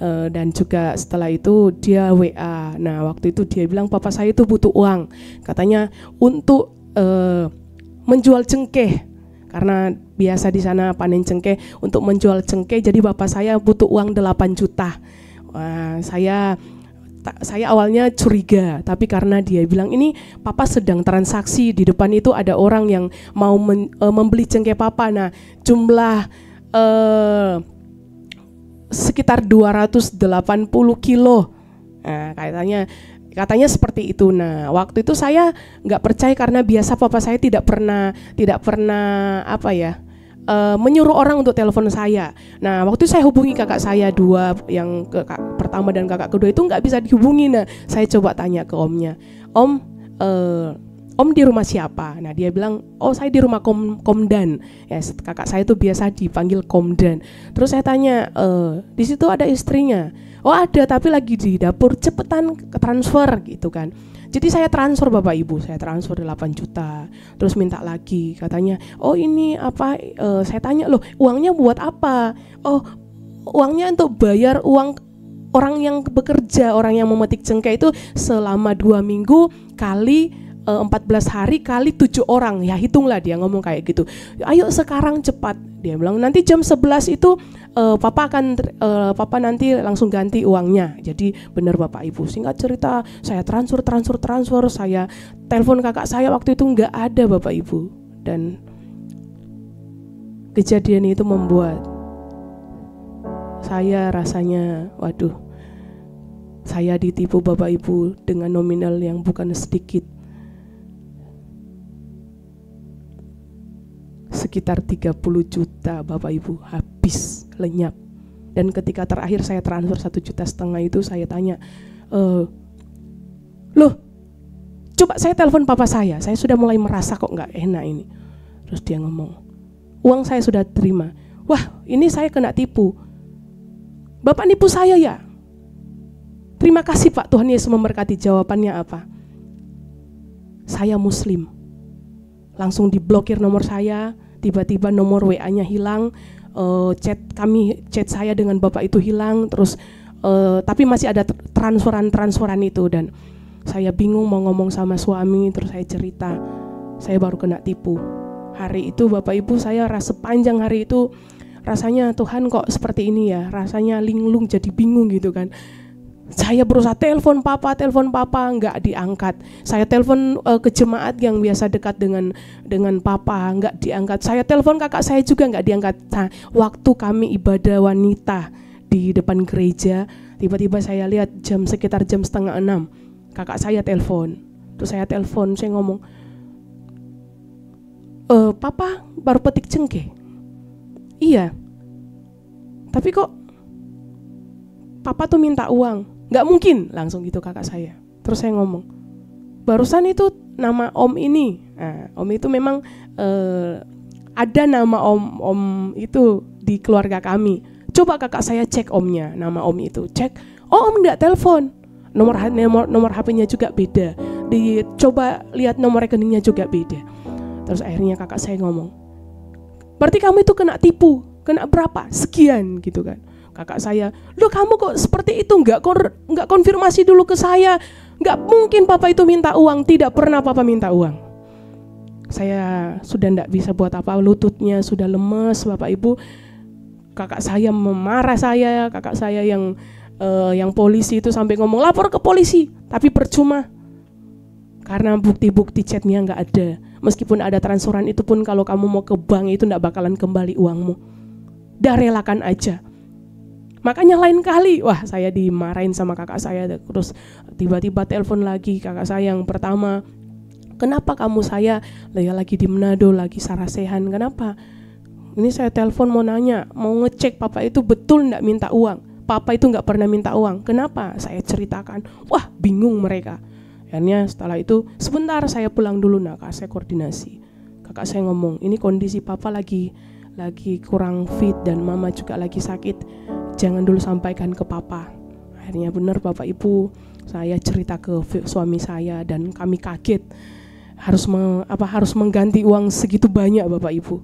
Dan juga setelah itu dia WA. Nah waktu itu dia bilang papa saya itu butuh uang, katanya untuk menjual cengkeh, karena biasa di sana panen cengkeh, untuk menjual cengkeh. Jadi bapak saya butuh uang 8 juta. Wah, saya awalnya curiga, tapi karena dia bilang ini papa sedang transaksi, di depan itu ada orang yang mau membeli cengkeh papa. Nah jumlah sekitar 280 kilo. Nah, katanya seperti itu. Nah, waktu itu saya nggak percaya karena biasa papa saya tidak pernah menyuruh orang untuk telepon saya. Nah, waktu itu saya hubungi kakak saya dua, yang kakak pertama dan kakak kedua itu nggak bisa dihubungi. Nah, saya coba tanya ke omnya, Om di rumah siapa? Nah dia bilang, oh saya di rumah Komdan. Ya, kakak saya itu biasa dipanggil Komdan. Terus saya tanya, di situ ada istrinya? Oh ada, tapi lagi di dapur, cepetan transfer gitu kan. Jadi saya transfer Bapak Ibu, saya transfer 8 juta. Terus minta lagi, katanya, oh ini apa? Saya tanya, loh uangnya buat apa? Oh uangnya untuk bayar uang orang yang bekerja, orang yang memetik cengkeh itu selama 2 minggu kali 14 hari kali 7 orang, ya hitunglah, dia ngomong kayak gitu. Ayo sekarang cepat, dia bilang nanti jam 11 itu papa nanti langsung ganti uangnya. Jadi benar Bapak Ibu, singkat cerita saya transfer, saya telepon kakak saya waktu itu nggak ada Bapak Ibu. Dan kejadian itu membuat saya rasanya, waduh, saya ditipu Bapak Ibu dengan nominal yang bukan sedikit. Sekitar 30 juta Bapak Ibu, habis, lenyap. Dan ketika terakhir saya transfer 1,5 juta itu, saya tanya, loh coba saya telepon papa saya sudah mulai merasa kok gak enak ini. Terus dia ngomong, uang saya sudah terima. Wah ini saya kena tipu, Bapak nipu saya ya? Terima kasih Pak, Tuhan Yesus memberkati. Jawabannya apa? Saya Muslim. Langsung diblokir nomor saya, tiba-tiba nomor WA-nya hilang, chat saya dengan Bapak itu hilang, terus tapi masih ada transferan itu. Dan saya bingung mau ngomong sama suami, terus saya cerita, saya baru kena tipu. Hari itu Bapak Ibu, saya sepanjang hari itu rasanya Tuhan kok seperti ini ya, rasanya linglung, jadi bingung gitu kan. Saya berusaha telepon papa nggak diangkat. Saya telepon ke jemaat yang biasa dekat dengan papa, nggak diangkat. Saya telepon kakak saya juga nggak diangkat. Nah, waktu kami ibadah wanita di depan gereja, tiba-tiba saya lihat sekitar jam 5:30, kakak saya telepon. Terus saya telepon, saya ngomong, papa baru petik cengkeh. Iya, tapi kok papa tuh minta uang. Gak mungkin, langsung gitu kakak saya. Terus saya ngomong, barusan itu nama om ini. Nah, om itu memang ada nama om itu di keluarga kami. Coba kakak saya cek omnya, nama om itu. Cek, oh om gak telepon. Nomor HP-nya juga beda. Coba lihat nomor rekeningnya juga beda. Terus akhirnya kakak saya ngomong, berarti kamu itu kena tipu. Kena berapa? Sekian gitu kan. Kakak saya, loh kamu kok seperti itu, nggak konfirmasi dulu ke saya. Nggak mungkin papa itu minta uang, tidak pernah papa minta uang. Saya sudah nggak bisa buat apa, lututnya sudah lemes Bapak Ibu. Kakak saya memarah saya, kakak saya yang polisi itu sampai ngomong lapor ke polisi, tapi percuma. Karena bukti-bukti chatnya nggak ada. Meskipun ada transferan itu pun kalau kamu mau ke bank itu nggak bakalan kembali uangmu. Dah relakan aja. Makanya lain kali, wah saya dimarahin sama kakak saya. Terus tiba-tiba telepon lagi kakak saya yang pertama. Kenapa kamu, saya lagi di Manado, lagi sarasehan, kenapa? Ini saya telepon mau nanya, mau ngecek papa itu betul gak minta uang. Papa itu gak pernah minta uang, kenapa? Saya ceritakan, wah bingung mereka. Akhirnya setelah itu, sebentar saya pulang dulu, nah saya koordinasi. Kakak saya ngomong, ini kondisi papa lagi kurang fit dan mama juga lagi sakit. Jangan dulu sampaikan ke papa. Akhirnya benar Bapak Ibu, saya cerita ke suami saya dan kami kaget harus mengganti uang segitu banyak Bapak Ibu.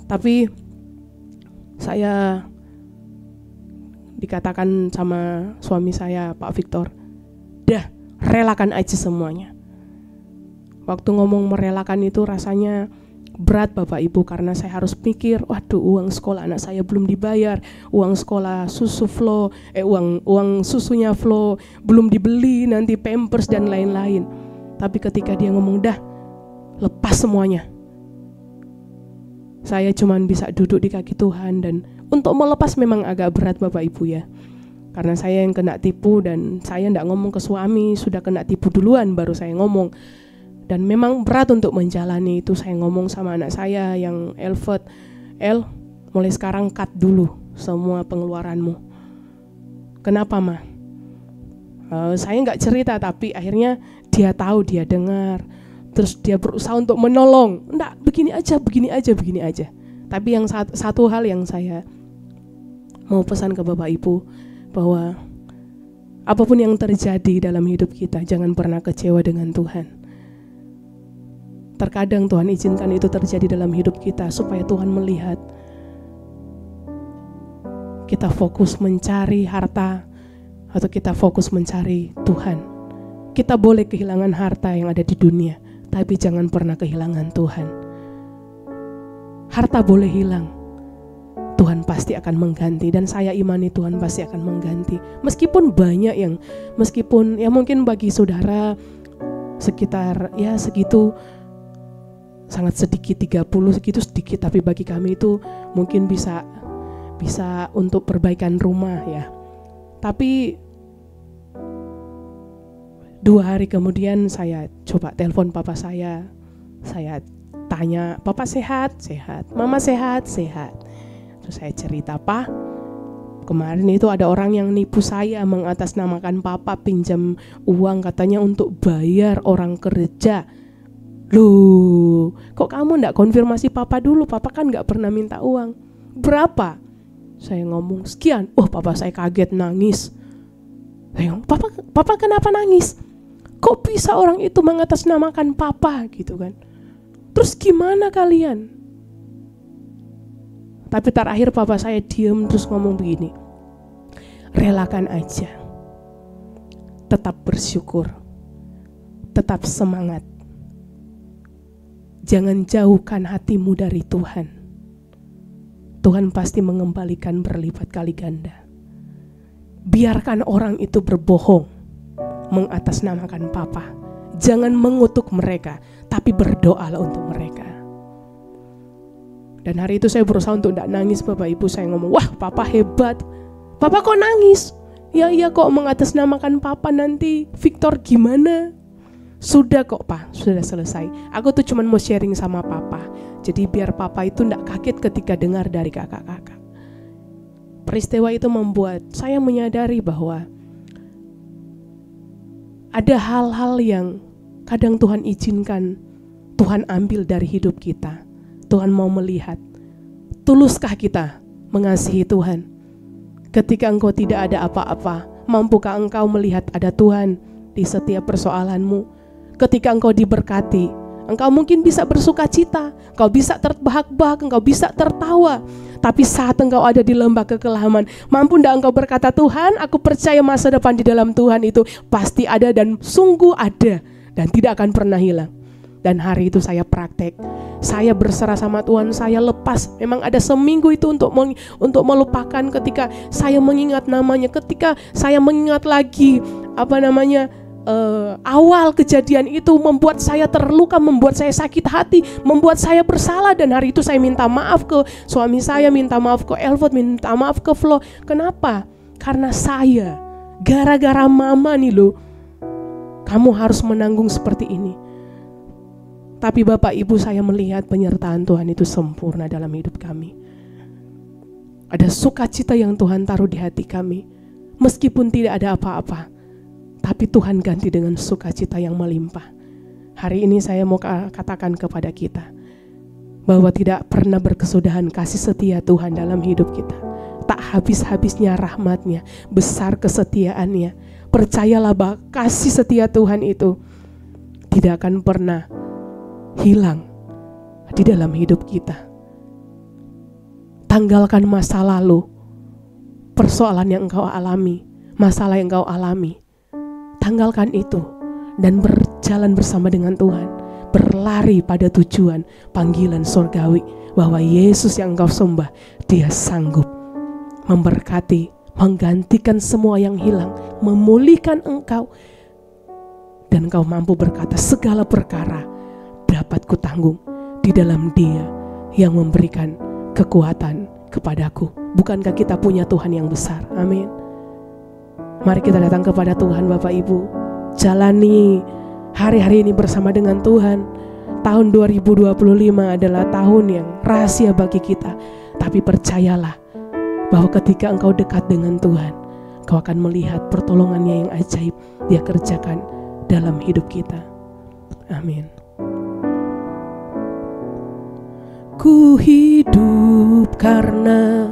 Tapi saya dikatakan sama suami saya, Pak Victor, dah relakan aja semuanya. Waktu ngomong merelakan itu rasanya berat Bapak Ibu, karena saya harus pikir, waduh, uang sekolah anak saya belum dibayar, uang sekolah susu Flo, uang susunya Flo belum dibeli, nanti Pampers dan lain-lain. Tapi ketika dia ngomong, dah lepas semuanya, saya cuman bisa duduk di kaki Tuhan. Dan untuk melepas memang agak berat Bapak Ibu ya, karena saya yang kena tipu, dan saya enggak ngomong ke suami, sudah kena tipu duluan baru saya ngomong. Dan memang berat untuk menjalani itu. Saya ngomong sama anak saya yang Elford, mulai sekarang cut dulu semua pengeluaranmu. Kenapa mah? Saya nggak cerita, tapi akhirnya dia tahu, dia dengar. Terus dia berusaha untuk menolong. Enggak, begini aja. Tapi yang satu hal yang saya mau pesan ke Bapak Ibu, bahwa apapun yang terjadi dalam hidup kita, jangan pernah kecewa dengan Tuhan. Terkadang Tuhan izinkan itu terjadi dalam hidup kita supaya Tuhan melihat kita fokus mencari harta atau kita fokus mencari Tuhan. Kita boleh kehilangan harta yang ada di dunia, tapi jangan pernah kehilangan Tuhan. Harta boleh hilang, Tuhan pasti akan mengganti, dan saya imani Tuhan pasti akan mengganti. Meskipun banyak yang, meskipun ya mungkin bagi saudara sekitar ya segitu, sangat sedikit, 30 segitu sedikit, tapi bagi kami itu mungkin bisa untuk perbaikan rumah ya. Tapi 2 hari kemudian saya coba telepon papa saya tanya, papa sehat? Sehat. Mama sehat? Sehat. Terus saya cerita, Pak, kemarin itu ada orang yang nipu saya, mengatasnamakan papa pinjam uang katanya untuk bayar orang kerja. Loh, kok kamu enggak konfirmasi papa dulu? Papa kan enggak pernah minta uang. Berapa? Saya ngomong sekian. Oh, papa saya kaget, nangis. Saya ngomong, papa kenapa nangis? Kok bisa orang itu mengatasnamakan papa gitu kan? Terus gimana kalian? Tapi terakhir papa saya diam terus ngomong begini, relakan aja, tetap bersyukur, tetap semangat. Jangan jauhkan hatimu dari Tuhan. Tuhan pasti mengembalikan berlipat kali ganda. Biarkan orang itu berbohong, mengatasnamakan papa. Jangan mengutuk mereka, tapi berdoalah untuk mereka. Dan hari itu saya berusaha untuk tidak nangis Bapak Ibu. Saya ngomong, wah papa hebat. Papa kok nangis? Ya iya kok mengatasnamakan papa, nanti Victor gimana? Sudah kok Pak, sudah selesai. Aku tuh cuman mau sharing sama papa. Jadi biar papa itu tidak kaget ketika dengar dari kakak-kakak. Peristiwa itu membuat saya menyadari bahwa ada hal-hal yang kadang Tuhan izinkan, Tuhan ambil dari hidup kita. Tuhan mau melihat, tuluskah kita mengasihi Tuhan? Ketika engkau tidak ada apa-apa, mampukah engkau melihat ada Tuhan di setiap persoalanmu? Ketika engkau diberkati, engkau mungkin bisa bersuka cita, engkau bisa terbahak-bahak, engkau bisa tertawa. Tapi saat engkau ada di lembah kekelaman, mampu enggak engkau berkata, Tuhan, aku percaya masa depan di dalam Tuhan itu pasti ada dan sungguh ada dan tidak akan pernah hilang. Dan hari itu saya praktek, saya berserah sama Tuhan, saya lepas. Memang ada seminggu itu untuk melupakan. Ketika saya mengingat namanya, ketika saya mengingat lagi awal kejadian itu membuat saya terluka, membuat saya sakit hati, membuat saya bersalah. Dan hari itu saya minta maaf ke suami saya, minta maaf ke Elford, minta maaf ke Flo. Kenapa? Karena saya, gara-gara mama nih loh, kamu harus menanggung seperti ini. Tapi Bapak Ibu, saya melihat penyertaan Tuhan itu sempurna dalam hidup kami. Ada sukacita yang Tuhan taruh di hati kami. Meskipun tidak ada apa-apa, tapi Tuhan ganti dengan sukacita yang melimpah. Hari ini saya mau katakan kepada kita, bahwa tidak pernah berkesudahan kasih setia Tuhan dalam hidup kita. Tak habis-habisnya rahmat-Nya, besar kesetiaan-Nya. Percayalah bahwa kasih setia Tuhan itu tidak akan pernah hilang di dalam hidup kita. Tanggalkan masa lalu, persoalan yang engkau alami, masalah yang engkau alami, tanggalkan itu dan berjalan bersama dengan Tuhan, berlari pada tujuan panggilan surgawi, bahwa Yesus yang engkau sembah, Dia sanggup memberkati, menggantikan semua yang hilang, memulihkan engkau, dan engkau mampu berkata, segala perkara dapat kutanggung di dalam Dia yang memberikan kekuatan kepadaku. Bukankah kita punya Tuhan yang besar? Amin. Mari kita datang kepada Tuhan Bapak Ibu, jalani hari-hari ini bersama dengan Tuhan. Tahun 2025 adalah tahun yang rahasia bagi kita, tapi percayalah bahwa ketika engkau dekat dengan Tuhan, engkau akan melihat pertolongannya yang ajaib Dia kerjakan dalam hidup kita. Amin. Ku hidup karena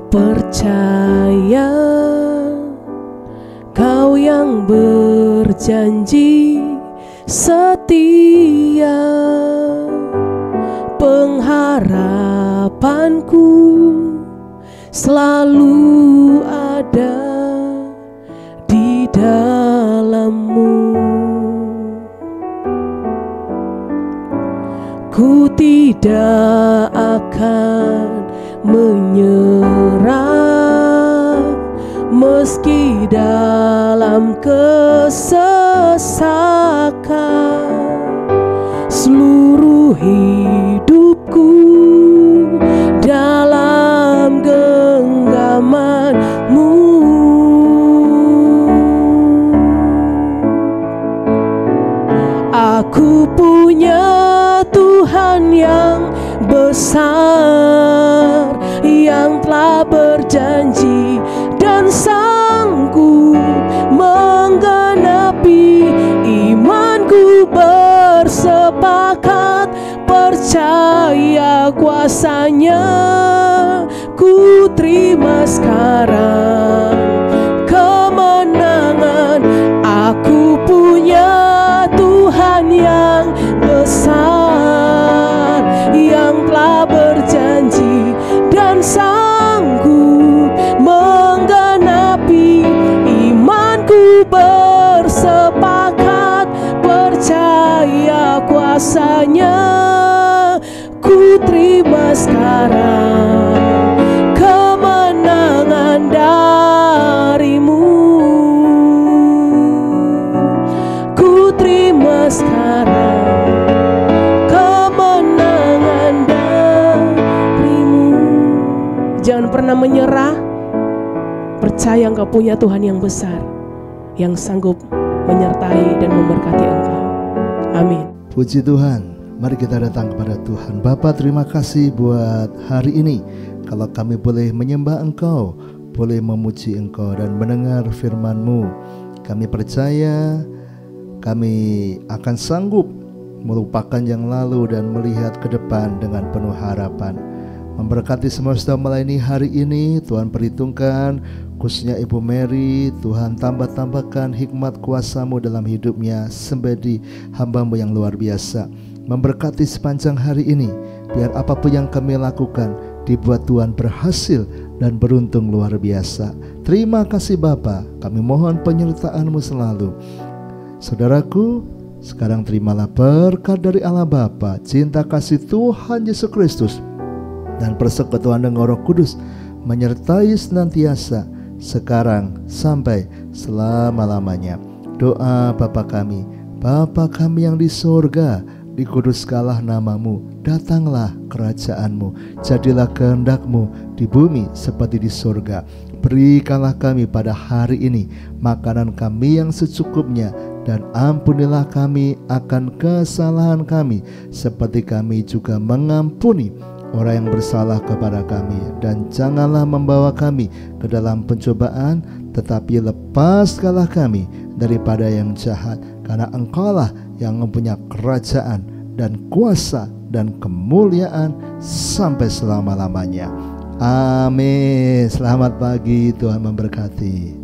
percaya, Kau yang berjanji setia, pengharapanku selalu ada di dalam-Mu. Ku tidak akan menyerah meski dalam kesesakan. Seluruh hidupku dalam genggaman-Mu. Aku punya Tuhan yang besar, yang telah berjanji dan sanggup menggenapi. Imanku bersepakat, percaya kuasa-Nya. Ku terima sekarang kemenangan. Aku punya Tuhan yang besar, yang telah berjanji dan sanggup menggenapi. Imanku bersepakat, percaya kuasa-Nya. Ku terima sekarang kemenangan dari-Mu. Ku terima sekarang kemenangan dari-Mu. Jangan pernah menyerah. Percaya engkau punya Tuhan yang besar, yang sanggup menyertai dan memberkati engkau. Amin. Puji Tuhan. Mari kita datang kepada Tuhan. Bapa, terima kasih buat hari ini. Kalau kami boleh menyembah Engkau, boleh memuji Engkau dan mendengar firman-Mu, kami percaya kami akan sanggup melupakan yang lalu dan melihat ke depan dengan penuh harapan. Memberkati semua sudah melayani hari ini. Tuhan perhitungkan khususnya Ibu Mary. Tuhan tambahkan hikmat kuasa-Mu dalam hidupnya sebagai hamba-Mu yang luar biasa. Memberkati sepanjang hari ini, biar apapun yang kami lakukan dibuat Tuhan berhasil dan beruntung luar biasa. Terima kasih Bapa, kami mohon penyertaan-Mu selalu. Saudaraku, sekarang terimalah berkat dari Allah Bapa, cinta kasih Tuhan Yesus Kristus, dan persekutuan dengan Roh Kudus menyertai senantiasa sekarang sampai selama-lamanya. Doa Bapa kami yang di sorga, dikuduskanlah nama-Mu, datanglah kerajaan-Mu, jadilah kehendak-Mu di bumi seperti di surga. Berikanlah kami pada hari ini makanan kami yang secukupnya, dan ampunilah kami akan kesalahan kami, seperti kami juga mengampuni orang yang bersalah kepada kami. Dan janganlah membawa kami ke dalam pencobaan, tetapi lepaskanlah kami daripada yang jahat, karena Engkaulah yang mempunyai kerajaan dan kuasa dan kemuliaan sampai selama-lamanya. Amin. Selamat pagi, Tuhan memberkati.